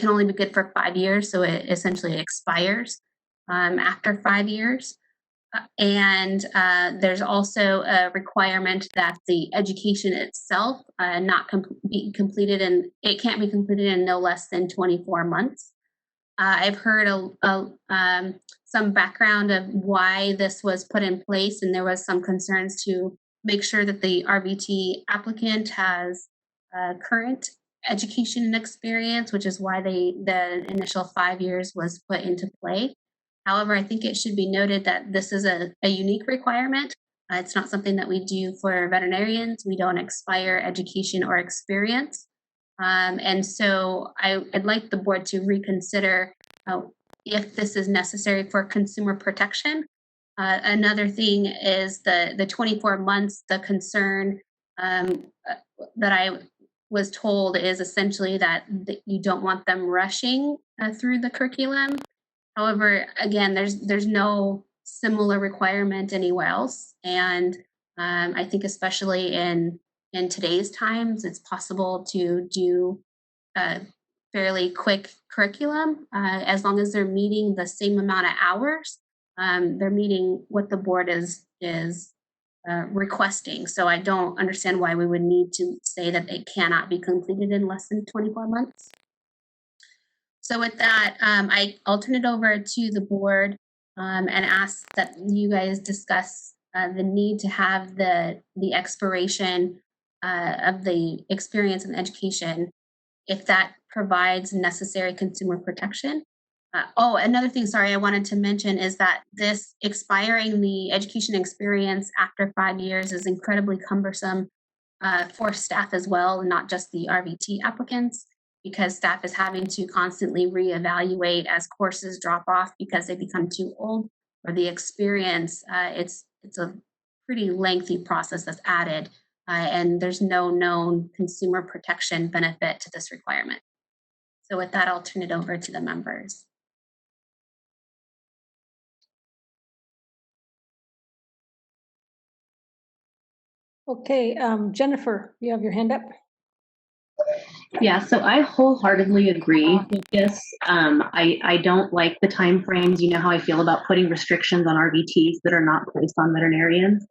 only be good for 5 years, so it essentially expires after 5 years. And there's also a requirement that the education itself not be completed, and it can't be completed in no less than 24 months. I've heard some background of why this was put in place, and there was some concerns to make sure that the RVT applicant has current education and experience, which is why the initial 5 years was put into play. However, I think it should be noted that this is a unique requirement. It's not something that we do for veterinarians. We don't expire education or experience. And so I'd like the board to reconsider if this is necessary for consumer protection. Another thing is the 24 months, the concern that I was told is essentially that you don't want them rushing through the curriculum. However, again, there's no similar requirement anywhere else. And I think especially in today's times, it's possible to do a fairly quick curriculum as long as they're meeting the same amount of hours. They're meeting what the board is requesting. So I don't understand why we would need to say that it cannot be completed in less than 24 months. So with that, I'll turn it over to the board and ask that you guys discuss the need to have the expiration of the experience and education, if that provides necessary consumer protection. Another thing, sorry, I wanted to mention is that this expiring the education experience after 5 years is incredibly cumbersome for staff as well, not just the RVT applicants, because staff is having to constantly reevaluate as courses drop off because they become too old, or the experience. It's a pretty lengthy process that's added, and there's no known consumer protection benefit to this requirement. So with that, I'll turn it over to the members. Okay, Jennifer, you have your hand up. Yeah, so I wholeheartedly agree with this. I don't like the time frames. You know how I feel about putting restrictions on RVTs that are not placed on veterinarians.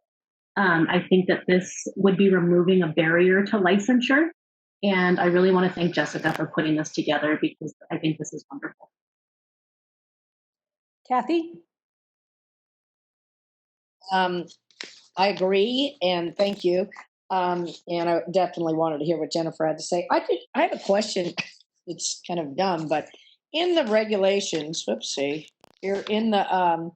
I think that this would be removing a barrier to licensure. And I really want to thank Jessica for putting this together because I think this is wonderful. Kathy? I agree, and thank you. And I definitely wanted to hear what Jennifer had to say. I have a question. It's kind of dumb, but in the regulations, whoopsie, you're in the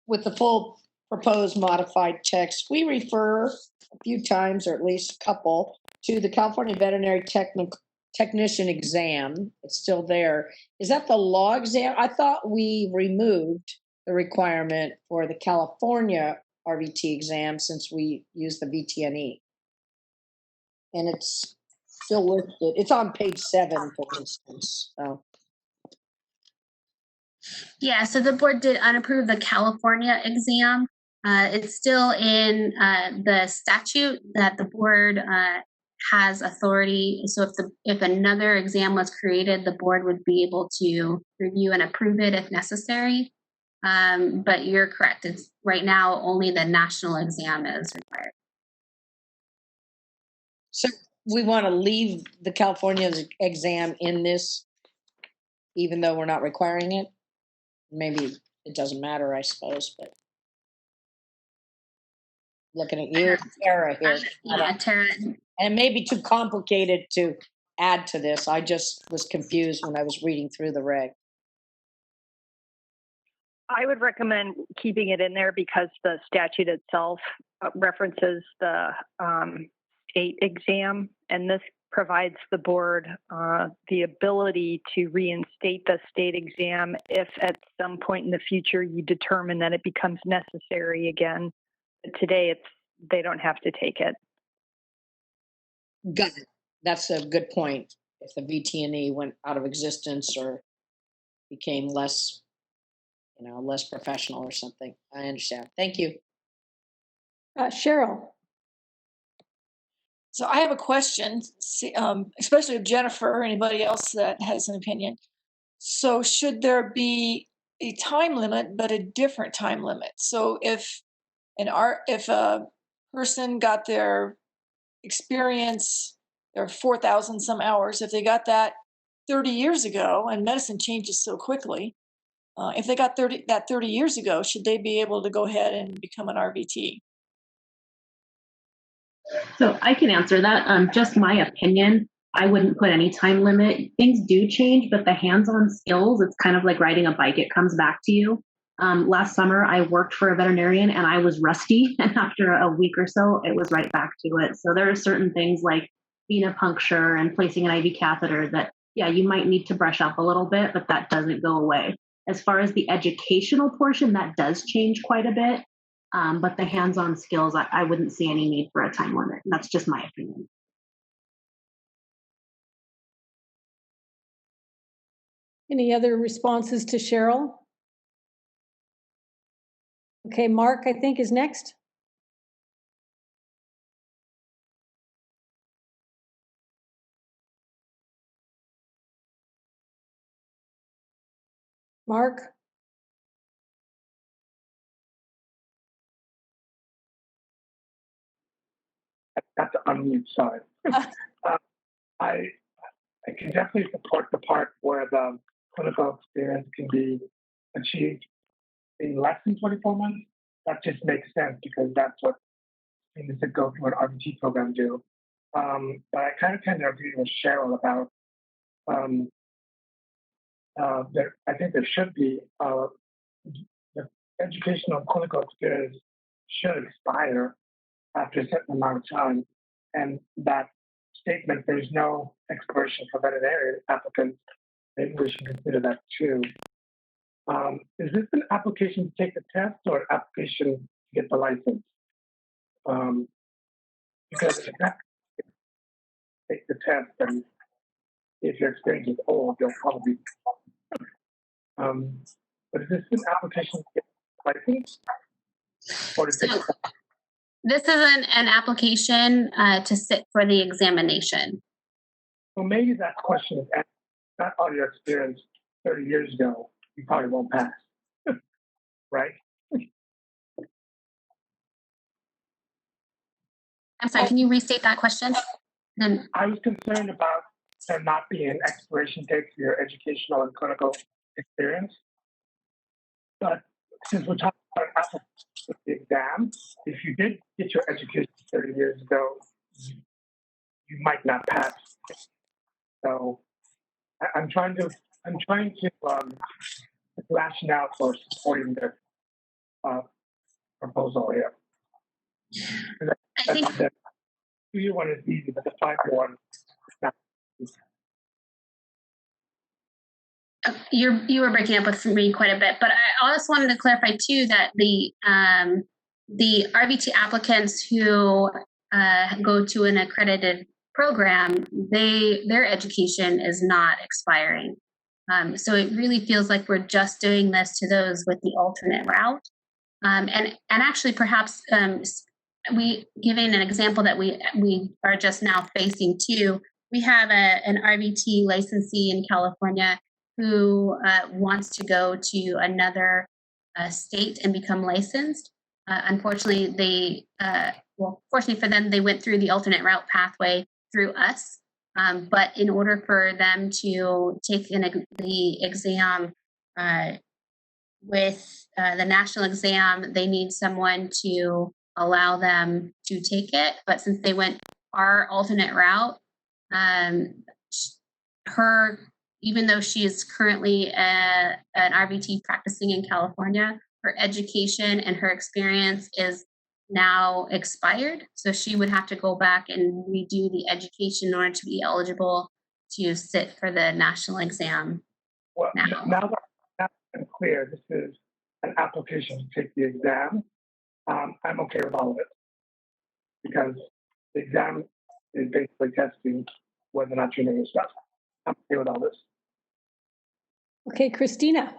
with the full proposed modified text, we refer a few times, or at least a couple, to the California Veterinary Technician exam. It's still there. Is that the law exam? I thought we removed the requirement for the California RVT exam since we use the VTNE. And it's still listed. It's on page 7, for instance. So. Yeah, so the board did unapprove the California exam. It's still in the statute that the board has authority. So if another exam was created, the board would be able to review and approve it if necessary. But you're correct. It's right now only the national exam is required. So we want to leave the California exam in this, even though we're not requiring it. Maybe it doesn't matter, I suppose, but looking at you, Tara, here. Yeah, Tara. And it may be too complicated to add to this. I just was confused when I was reading through the reg. I would recommend keeping it in there because the statute itself references the state exam, and this provides the board the ability to reinstate the state exam if at some point in the future you determine that it becomes necessary again. But today, they don't have to take it. Got it. That's a good point. If the VTNE went out of existence or became less, less professional or something. I understand. Thank you. Cheryl. So I have a question, especially of Jennifer or anybody else that has an opinion. So should there be a time limit, but a different time limit? So if a person got their experience, their 4,000 some hours, if they got that 30 years ago, and medicine changes so quickly, if they got 30 years ago, should they be able to go ahead and become an RVT? So I can answer that. Just my opinion, I wouldn't put any time limit. Things do change, but the hands-on skills, it's kind of like riding a bike. It comes back to you. Last summer, I worked for a veterinarian and I was rusty. And after a week or so, it was right back to it. So there are certain things like venipuncture and placing an IV catheter that, yeah, you might need to brush up a little bit, but that doesn't go away. As far as the educational portion, that does change quite a bit. But the hands-on skills, I wouldn't see any need for a time limit. That's just my opinion. Any other responses to Cheryl? Okay, Mark, I think, is next. Mark? That's unmute, sorry. I can definitely support the part where the clinical experience can be achieved in less than 24 months. That just makes sense because that's what students that go through an RVT program do. But I kind of tend to agree with Cheryl about I think there should be the educational and clinical experience should expire after a certain amount of time, and that statement, there's no expiration for veterinarian applicants, maybe we should consider that too. Is this an application to take the test or an application to get the license? Because if you have to take the test, then if your experience is old, you'll probably. But is this an application to get the license? Or to take this is an application to sit for the examination. Well, maybe that question is asked, not all your experience 30 years ago, you probably won't pass, right? I'm sorry, can you restate that question? I was concerned about there not being an expiration date for your educational and clinical experience. But since we're talking about an application for the exam, if you did get your education 30 years ago, you might not pass. So I'm trying to rationale for supporting the proposal here. I think the 2-year one is easy, but the 5-year one is not easy. You were breaking up with me quite a bit, but I also wanted to clarify too that the RVT applicants who go to an accredited program, their education is not expiring. So it really feels like we're just doing this to those with the alternate route. And actually, perhaps giving an example that we are just now facing too. We have an RVT licensee in California who wants to go to another state and become licensed. Unfortunately, fortunately for them, they went through the alternate route pathway through us. But in order for them to take the exam with the national exam, they need someone to allow them to take it. But since they went our alternate route, even though she is currently an RVT practicing in California, her education and her experience is now expired. So she would have to go back and redo the education in order to be eligible to sit for the national exam. Well, now that I'm clear, this is an application to take the exam. I'm okay with all of it because the exam is basically testing whether or not you know your stuff. I'm okay with all this. Okay, Christina.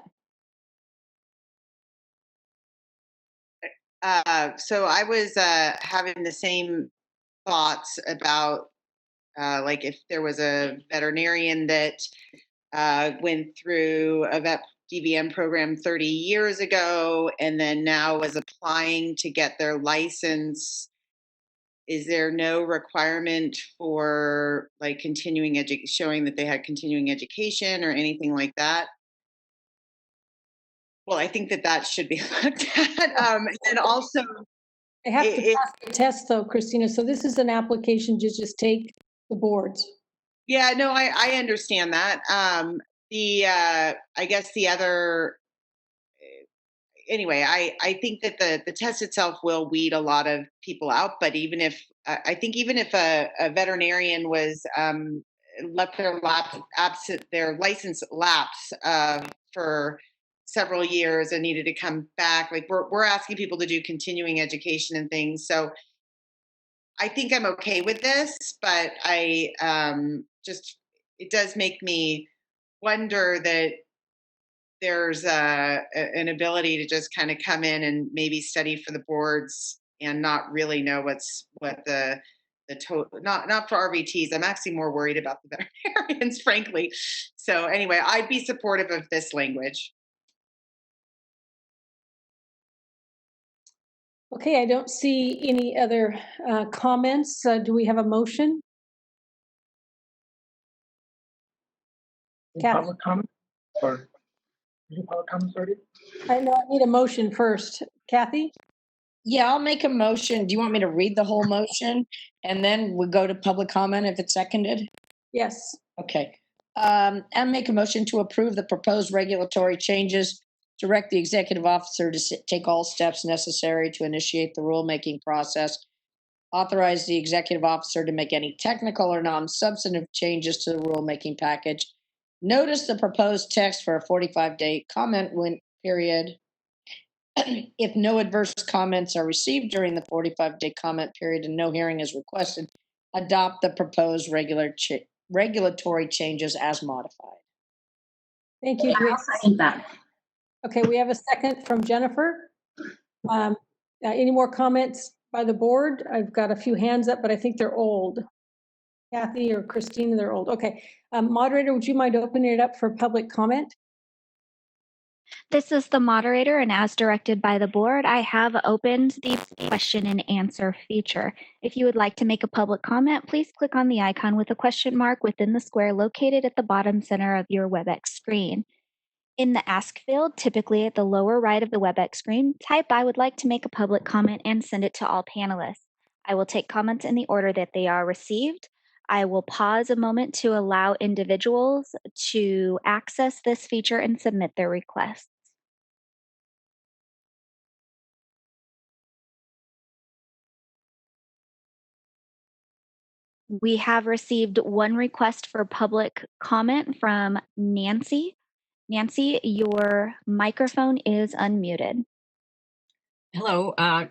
So I was having the same thoughts about like if there was a veterinarian that went through a vet DVM program 30 years ago and then now was applying to get their license, is there no requirement for like continuing showing that they had continuing education or anything like that? Well, I think that should be looked at. And also, They have to pass the test though, Christina. So this is an application to just take the boards. Yeah, no, I understand that. I guess the other, anyway, I think that the test itself will weed a lot of people out. But even if a veterinarian was let their license lapse for several years and needed to come back, like we're asking people to do continuing education and things. So I think I'm okay with this, but I it does make me wonder that there's an ability to just kind of come in and maybe study for the boards and not really know what the total, not for RVTs. I'm actually more worried about the veterinarians, frankly. So anyway, I'd be supportive of this language. Okay, I don't see any other comments. Do we have a motion? Public comment or public comments already? I know I need a motion first. Kathy? Yeah, I'll make a motion. Do you want me to read the whole motion and then we'll go to public comment if it's seconded? Yes. Okay. And make a motion to approve the proposed regulatory changes, direct the executive officer to take all steps necessary to initiate the rulemaking process, authorize the executive officer to make any technical or non-substantive changes to the rulemaking package, notice the proposed text for a 45-day comment period. If no adverse comments are received during the 45-day comment period and no hearing is requested, adopt the proposed regulatory changes as modified. Thank you. I'll second that. Okay, we have a second from Jennifer. Any more comments by the board? I've got a few hands up, but I think they're old. Kathy or Christine, they're old. Okay. Moderator, would you mind opening it up for public comment? This is the moderator, and as directed by the board, I have opened the question and answer feature. If you would like to make a public comment, please click on the icon with a question mark within the square located at the bottom center of your WebEx screen. In the Ask field, typically at the lower right of the WebEx screen, type I would like to make a public comment and send it to all panelists. I will take comments in the order that they are received. I will pause a moment to allow individuals to access this feature and submit their requests. We have received one request for public comment from Nancy. Nancy, your microphone is unmuted. Hello, I'm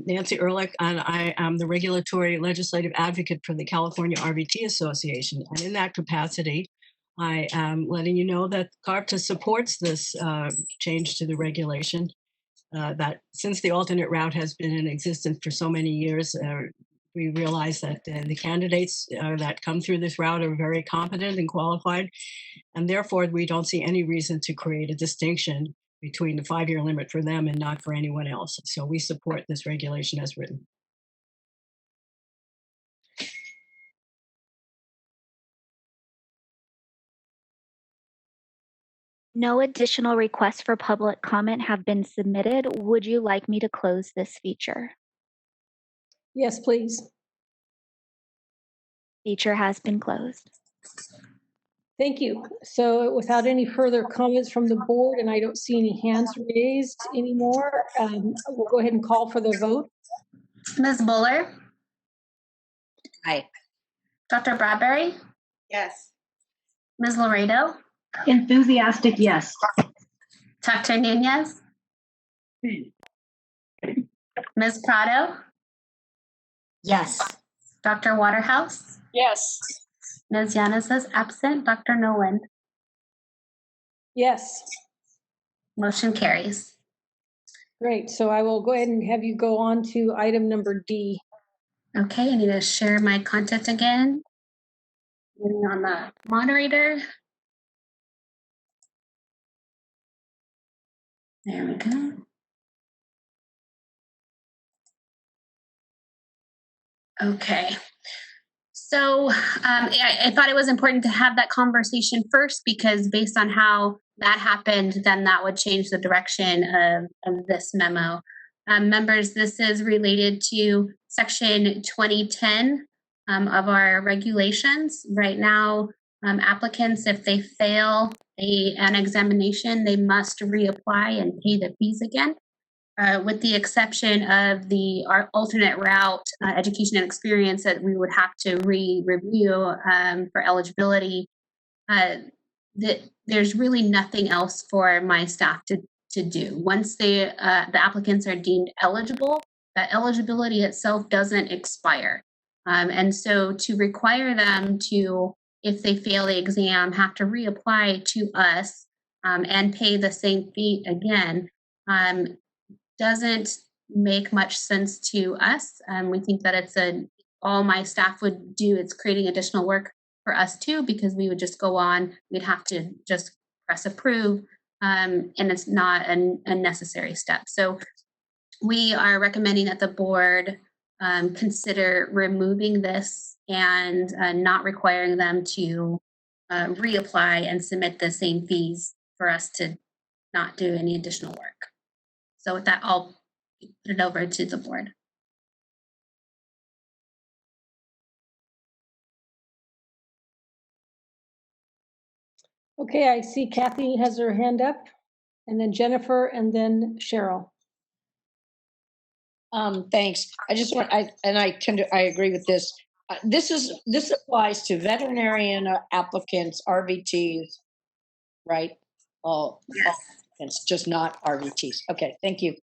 Nancy Ehrlich, and I am the regulatory legislative advocate for the California Rvt Association. And in that capacity, I am letting you know that CARPTA supports this change to the regulation, that since the alternate route has been in existence for so many years, we realize that the candidates that come through this route are very competent and qualified, and therefore we don't see any reason to create a distinction between the 5-year limit for them and not for anyone else. So we support this regulation as written. No additional requests for public comment have been submitted. Would you like me to close this feature? Yes, please. Feature has been closed. Thank you. So without any further comments from the board, and I don't see any hands raised anymore, we'll go ahead and call for the vote. Ms. Buller? Aye. Dr. Bradbury? Yes. Ms. Laredo? Enthusiastic, yes. Dr. Nunez? Ms. Prado? Yes. Dr. Waterhouse? Yes. Ms. Yanis is absent. Dr. Noland? Yes. Motion carries. Great. So I will go ahead and have you go on to item number D. Okay, I need to share my content again. Moving on the moderator. There we go. Okay. So I thought it was important to have that conversation first, because based on how that happened, then that would change the direction of this memo. Members, this is related to section 2010 of our regulations. Right now, applicants, if they fail an examination, they must reapply and pay the fees again. With the exception of our alternate route education and experience that we would have to review for eligibility, there's really nothing else for my staff to do. Once the applicants are deemed eligible, that eligibility itself doesn't expire. And so to require them to, if they fail the exam, have to reapply to us and pay the same fee again, doesn't make much sense to us. We think that it's all my staff would do, it's creating additional work for us too, because we would just go on, we'd have to just press approve, and it's not a necessary step. So we are recommending that the board consider removing this and not requiring them to reapply and submit the same fees for us to not do any additional work. So with that, I'll put it over to the board. Okay, I see Kathy has her hand up, and then Jennifer, and then Cheryl. Thanks. I just want, I agree with this. This applies to veterinarian applicants, RVTs, right? All applicants, just not RVTs. Okay, thank you.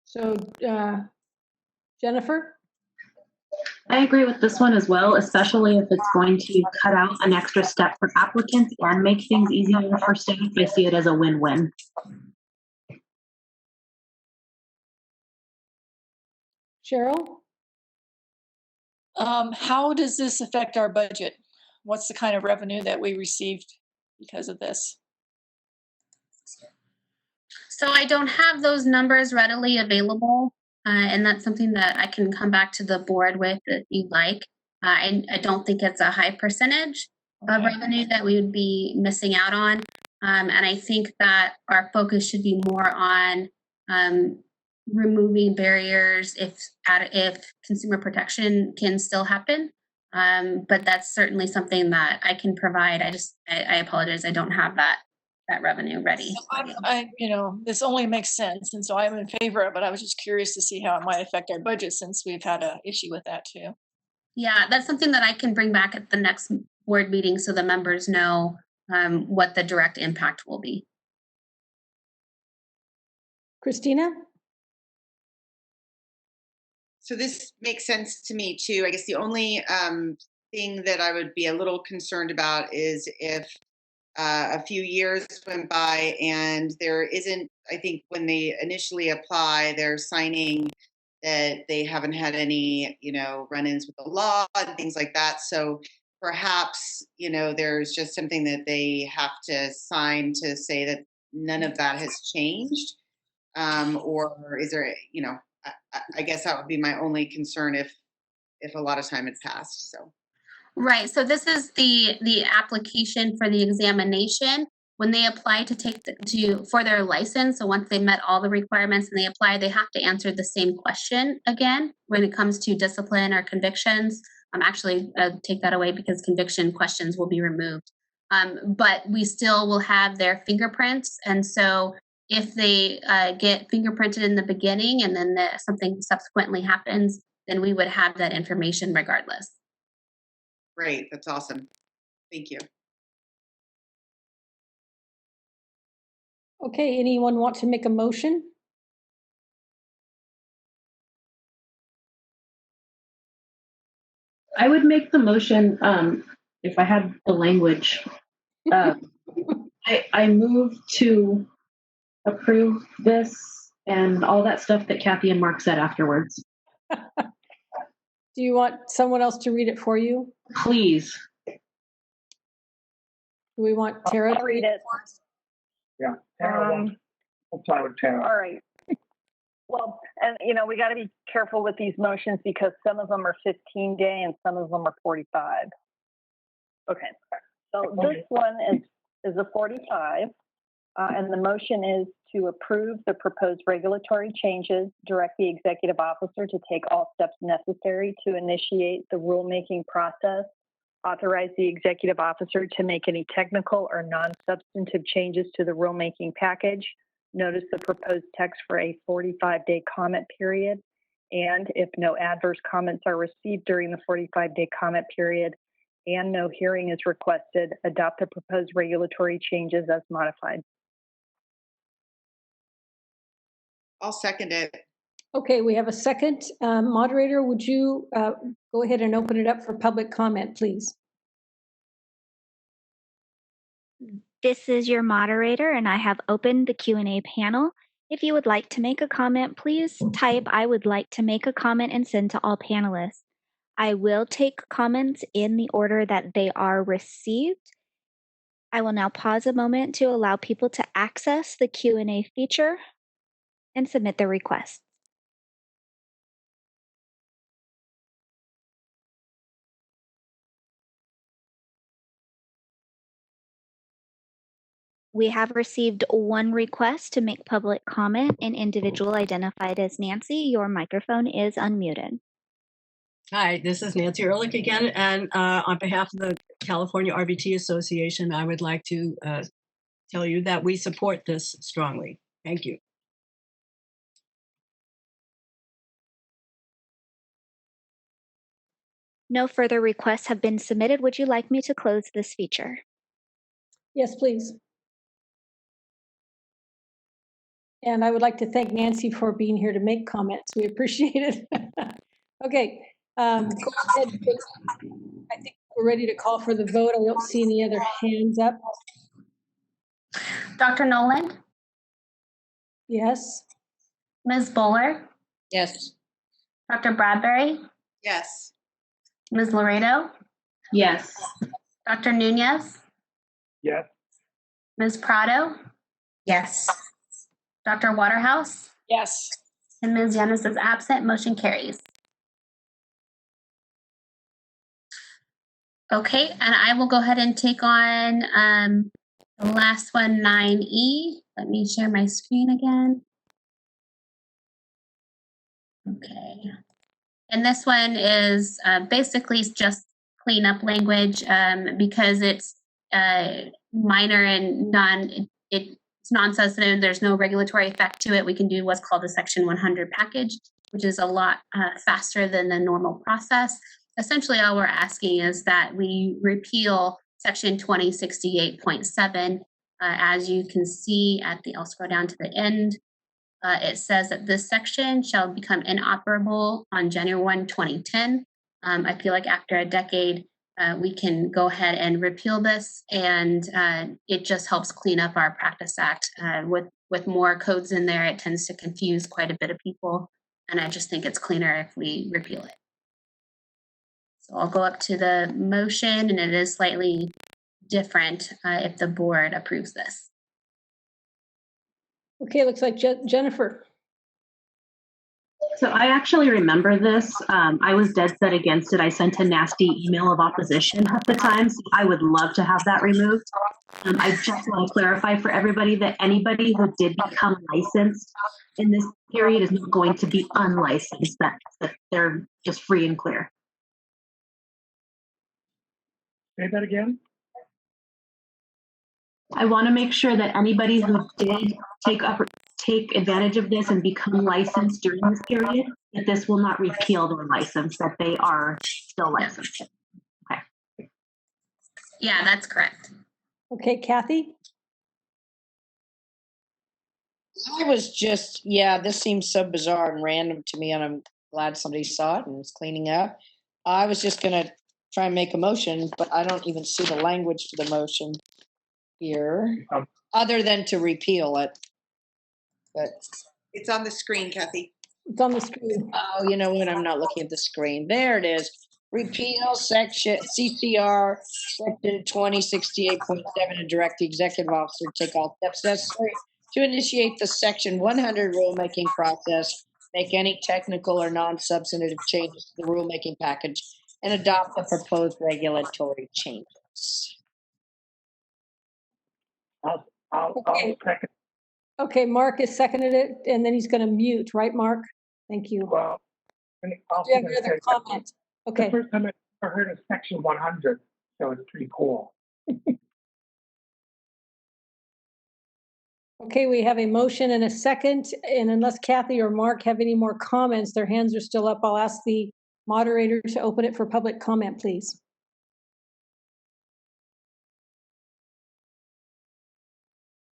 So, Jennifer? I agree with this one as well, especially if it's going to cut out an extra step for applicants and make things easier for staff. I see it as a win-win. Cheryl? How does this affect our budget? What's the kind of revenue that we received because of this? So I don't have those numbers readily available, and that's something that I can come back to the board with if you'd like. I don't think it's a high percentage of revenue that we would be missing out on. And I think that our focus should be more on removing barriers if consumer protection can still happen. But that's certainly something that I can provide. I apologize, I don't have that revenue ready. This only makes sense, and so I'm in favor of it. I was just curious to see how it might affect our budget since we've had an issue with that too. Yeah, that's something that I can bring back at the next board meeting so the members know what the direct impact will be. Christina? So this makes sense to me too. I guess the only thing that I would be a little concerned about is if a few years went by and there isn't, I think when they initially apply, they're signing that they haven't had any, run-ins with the law and things like that. So perhaps, there's just something that they have to sign to say that none of that has changed. Or is there, I guess that would be my only concern if a lot of time had passed. So. Right. So this is the application for the examination when they apply for their license. So once they met all the requirements and they apply, they have to answer the same question again when it comes to discipline or convictions. Actually, take that away because conviction questions will be removed. But we still will have their fingerprints, and so if they get fingerprinted in the beginning and then something subsequently happens, then we would have that information regardless. Great, that's awesome. Thank you. Okay, anyone want to make a motion? I would make the motion if I had the language. I move to approve this and all that stuff that Kathy and Mark said afterwards. Do you want someone else to read it for you? Please. Do we want Tara to read it? Yeah, Tara. I'll try with Tara. All right. Well, and we got to be careful with these motions because some of them are 15-day and some of them are 45. Okay. So this one is a 45, and the motion is to approve the proposed regulatory changes, direct the executive officer to take all steps necessary to initiate the rulemaking process, authorize the executive officer to make any technical or non-substantive changes to the rulemaking package, notice the proposed text for a 45-day comment period, and if no adverse comments are received during the 45-day comment period and no hearing is requested, adopt the proposed regulatory changes as modified. I'll second it. Okay, we have a second. Moderator, would you go ahead and open it up for public comment, please? This is your moderator, and I have opened the Q&A panel. If you would like to make a comment, please type "I would like to make a comment" and send to all panelists. I will take comments in the order that they are received. I will now pause a moment to allow people to access the Q&A feature and submit their requests. We have received one request to make public comment. An individual identified as Nancy. Your microphone is unmuted. Hi, this is Nancy Ehrlich again, and on behalf of the California RVT Association, I would like to tell you that we support this strongly. Thank you. No further requests have been submitted. Would you like me to close this feature? Yes, please. And I would like to thank Nancy for being here to make comments. We appreciate it. Okay, go ahead. I think we're ready to call for the vote. I don't see any other hands up. Dr. Noland, Yes. Ms. Bowler, Yes. Dr. Bradbury, Yes. Ms. Laredo, Yes. Dr. Nunez, Yes. Ms. Prado, Yes. Dr. Waterhouse, Yes. and Ms. Yanis is absent. Motion carries. Okay, and I will go ahead and take on the last one, 9E. Let me share my screen again. Okay. And this one is basically just cleanup language because it's minor and it's non-substantive. There's no regulatory effect to it. We can do what's called a Section 100 package, which is a lot faster than the normal process. Essentially, all we're asking is that we repeal Section 2068.7. As you can see I'll scroll down to the end. It says that this section shall become inoperable on January 1, 2010. I feel like after a decade, we can go ahead and repeal this, and it just helps clean up our Practice Act. With more codes in there, it tends to confuse quite a bit of people, and I just think it's cleaner if we repeal it. So I'll go up to the motion, and it is slightly different if the board approves this. Okay, looks like Jennifer. So I actually remember this. I was dead set against it. I sent a nasty email of opposition at the time, so I would love to have that removed. I just want to clarify for everybody that anybody who did become licensed in this period is not going to be unlicensed, that they're just free and clear. Say that again? I want to make sure that anybody who did take advantage of this and become licensed during this period, that this will not repeal their license, that they are still licensed. Okay. Yeah, that's correct. Okay, Kathy? I was just, this seems so bizarre and random to me, and I'm glad somebody saw it and is cleaning up. I was just going to try and make a motion, but I don't even see the language for the motion here, other than to repeal it. But It's on the screen, Kathy. It's on the screen. oh, you know what? I'm not looking at the screen. There it is. Repeal section CCR section 2068.7 and direct the executive officer to take all steps necessary to initiate the section 100 rulemaking process, make any technical or non-substantive changes to the rulemaking package, and adopt the proposed regulatory changes. I'll Okay. second. Okay, Mark has seconded it, and then he's going to mute, right, Mark? Thank you. Well, and Do you have another comment? Okay. The first time I ever heard of Section 100, so it's pretty cool. Okay, we have a motion and a second, and unless Kathy or Mark have any more comments, their hands are still up. I'll ask the moderator to open it for public comment, please.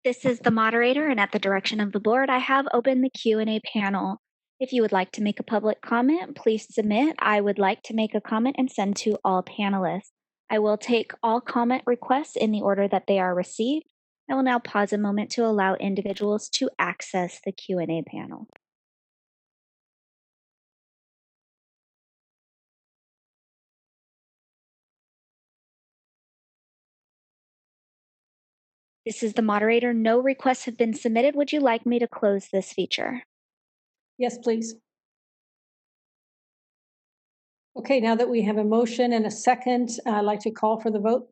This is the moderator, and at the direction of the board, I have opened the Q&A panel. If you would like to make a public comment, please submit. I would like to make a comment and send to all panelists. I will take all comment requests in the order that they are received. I will now pause a moment to allow individuals to access the Q&A panel. This is the moderator. No requests have been submitted. Would you like me to close this feature? Yes, please. Okay, now that we have a motion and a second, I'd like to call for the vote.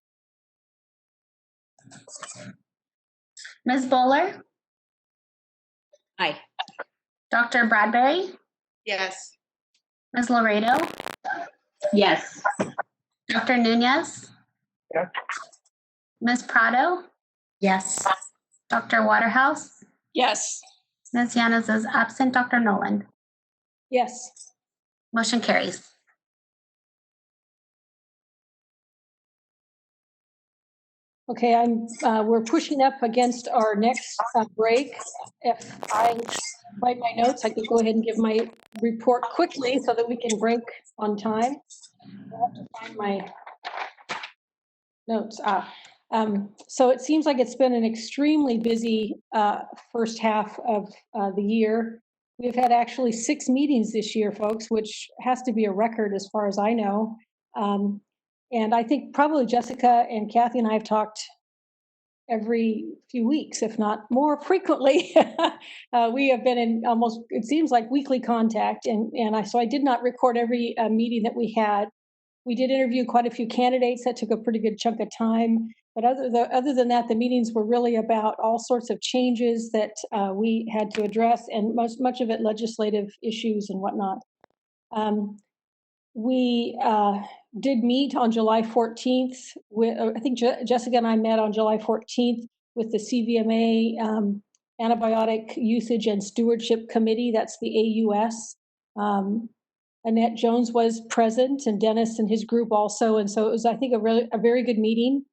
Ms. Bowler? Aye. Dr. Bradbury? Yes. Ms. Laredo? Yes. Dr. Nunez? Yes. Ms. Prado? Yes. Dr. Waterhouse? Yes. Ms. Yanas is absent. Dr. Nolan? Yes. Motion carries. Okay, we're pushing up against our next break. If I write my notes, I could go ahead and give my report quickly so that we can break on time. I'll have to find my notes. So it seems like it's been an extremely busy first half of the year. We've had actually 6 meetings this year, folks, which has to be a record as far as I know. And I think probably Jessica and Kathy and I have talked every few weeks, if not more frequently. We have been in almost, it seems like, weekly contact. So I did not record every meeting that we had. We did interview quite a few candidates. That took a pretty good chunk of time. But other than that, the meetings were really about all sorts of changes that we had to address, and much of it legislative issues and whatnot. We did meet on July 14th. I think Jessica and I met on July 14th with the CVMA Antibiotic Usage and Stewardship Committee. That's the AUS. Annette Jones was present, and Dennis and his group also. And so it was, I think, a very good meeting.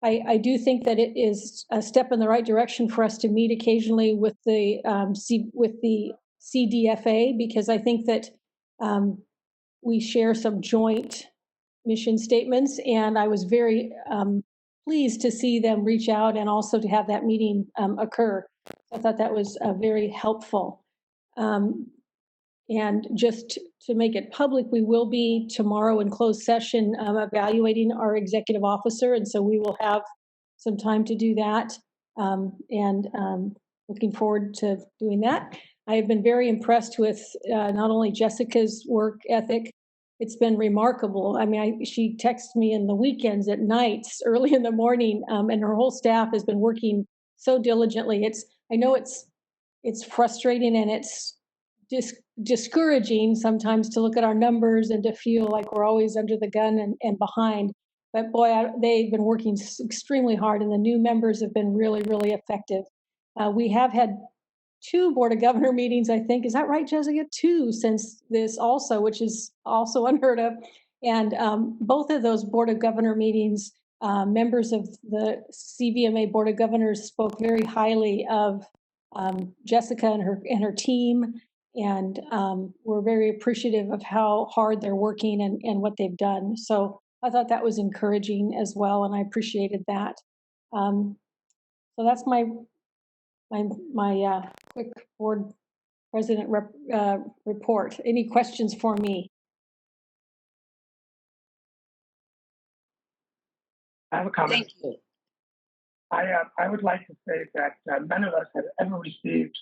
I do think that it is a step in the right direction for us to meet occasionally with the CDFA, because I think that we share some joint mission statements, and I was very pleased to see them reach out and also to have that meeting occur. I thought that was very helpful. And just to make it public, we will be tomorrow in closed session evaluating our executive officer, and so we will have some time to do that, and looking forward to doing that. I have been very impressed with not only Jessica's work ethic. It's been remarkable. I mean, she texts me in the weekends, at nights, early in the morning, and her whole staff has been working so diligently. I know it's frustrating, and it's discouraging sometimes to look at our numbers and to feel like we're always under the gun and behind. But boy, they've been working extremely hard, and the new members have been really, really effective. We have had 2 Board of Governor meetings, I think. Is that right, Jessica? 2 since this also, which is also unheard of. And both of those Board of Governor meetings, members of the CVMA Board of Governors spoke very highly of Jessica and her team, and we're very appreciative of how hard they're working and what they've done. So I thought that was encouraging as well, and I appreciated that. So that's my quick board president report. Any questions for me? I have a comment. Thank you. I would like to say that none of us have ever received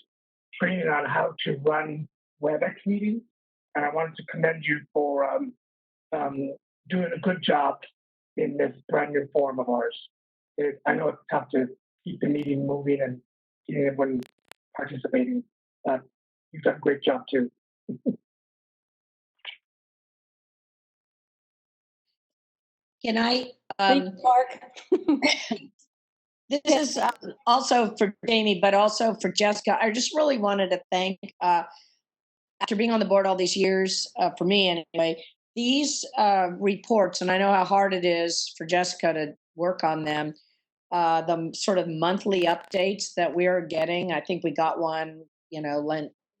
training on how to run WebEx meetings, and I wanted to commend you for doing a good job in this brand new form of ours. I know it's tough to keep the meeting moving and getting everyone participating, but you've done a great job too. Can I? Thank you, Mark. This is also for Jamie, but also for Jessica. I just really wanted to thank, after being on the board all these years, for me anyway, these reports, and I know how hard it is for Jessica to work on them, the sort of monthly updates that we are getting. I think we got one,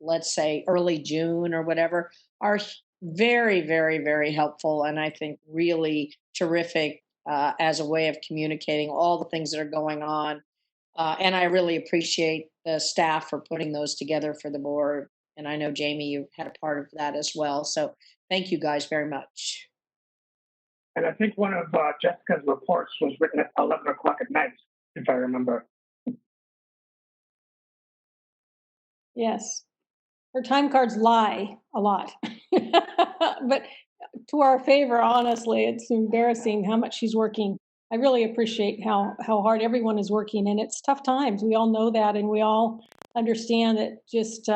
let's say early June or whatever, are very, very, very helpful, and I think really terrific as a way of communicating all the things that are going on. And I really appreciate the staff for putting those together for the board. And I know, Jamie, you had a part of that as well. So thank you guys very much. And I think one of Jessica's reports was written at 11 o'clock at night, if I remember. Yes. Her time cards lie a lot. But to our favor, honestly, it's embarrassing how much she's working. I really appreciate how hard everyone is working, and it's tough times. We all know that, and we all understand that just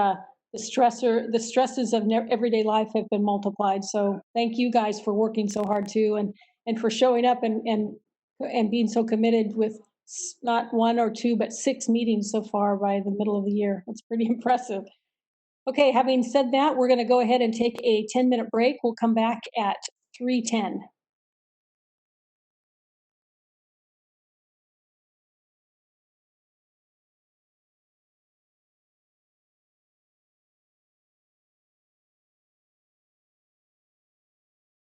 the stresses of everyday life have been multiplied. So thank you guys for working so hard too, and for showing up and being so committed with not 1 or 2, but 6 meetings so far by the middle of the year. That's pretty impressive. Okay, having said that, we're going to go ahead and take a 10-minute break. We'll come back at 3:10.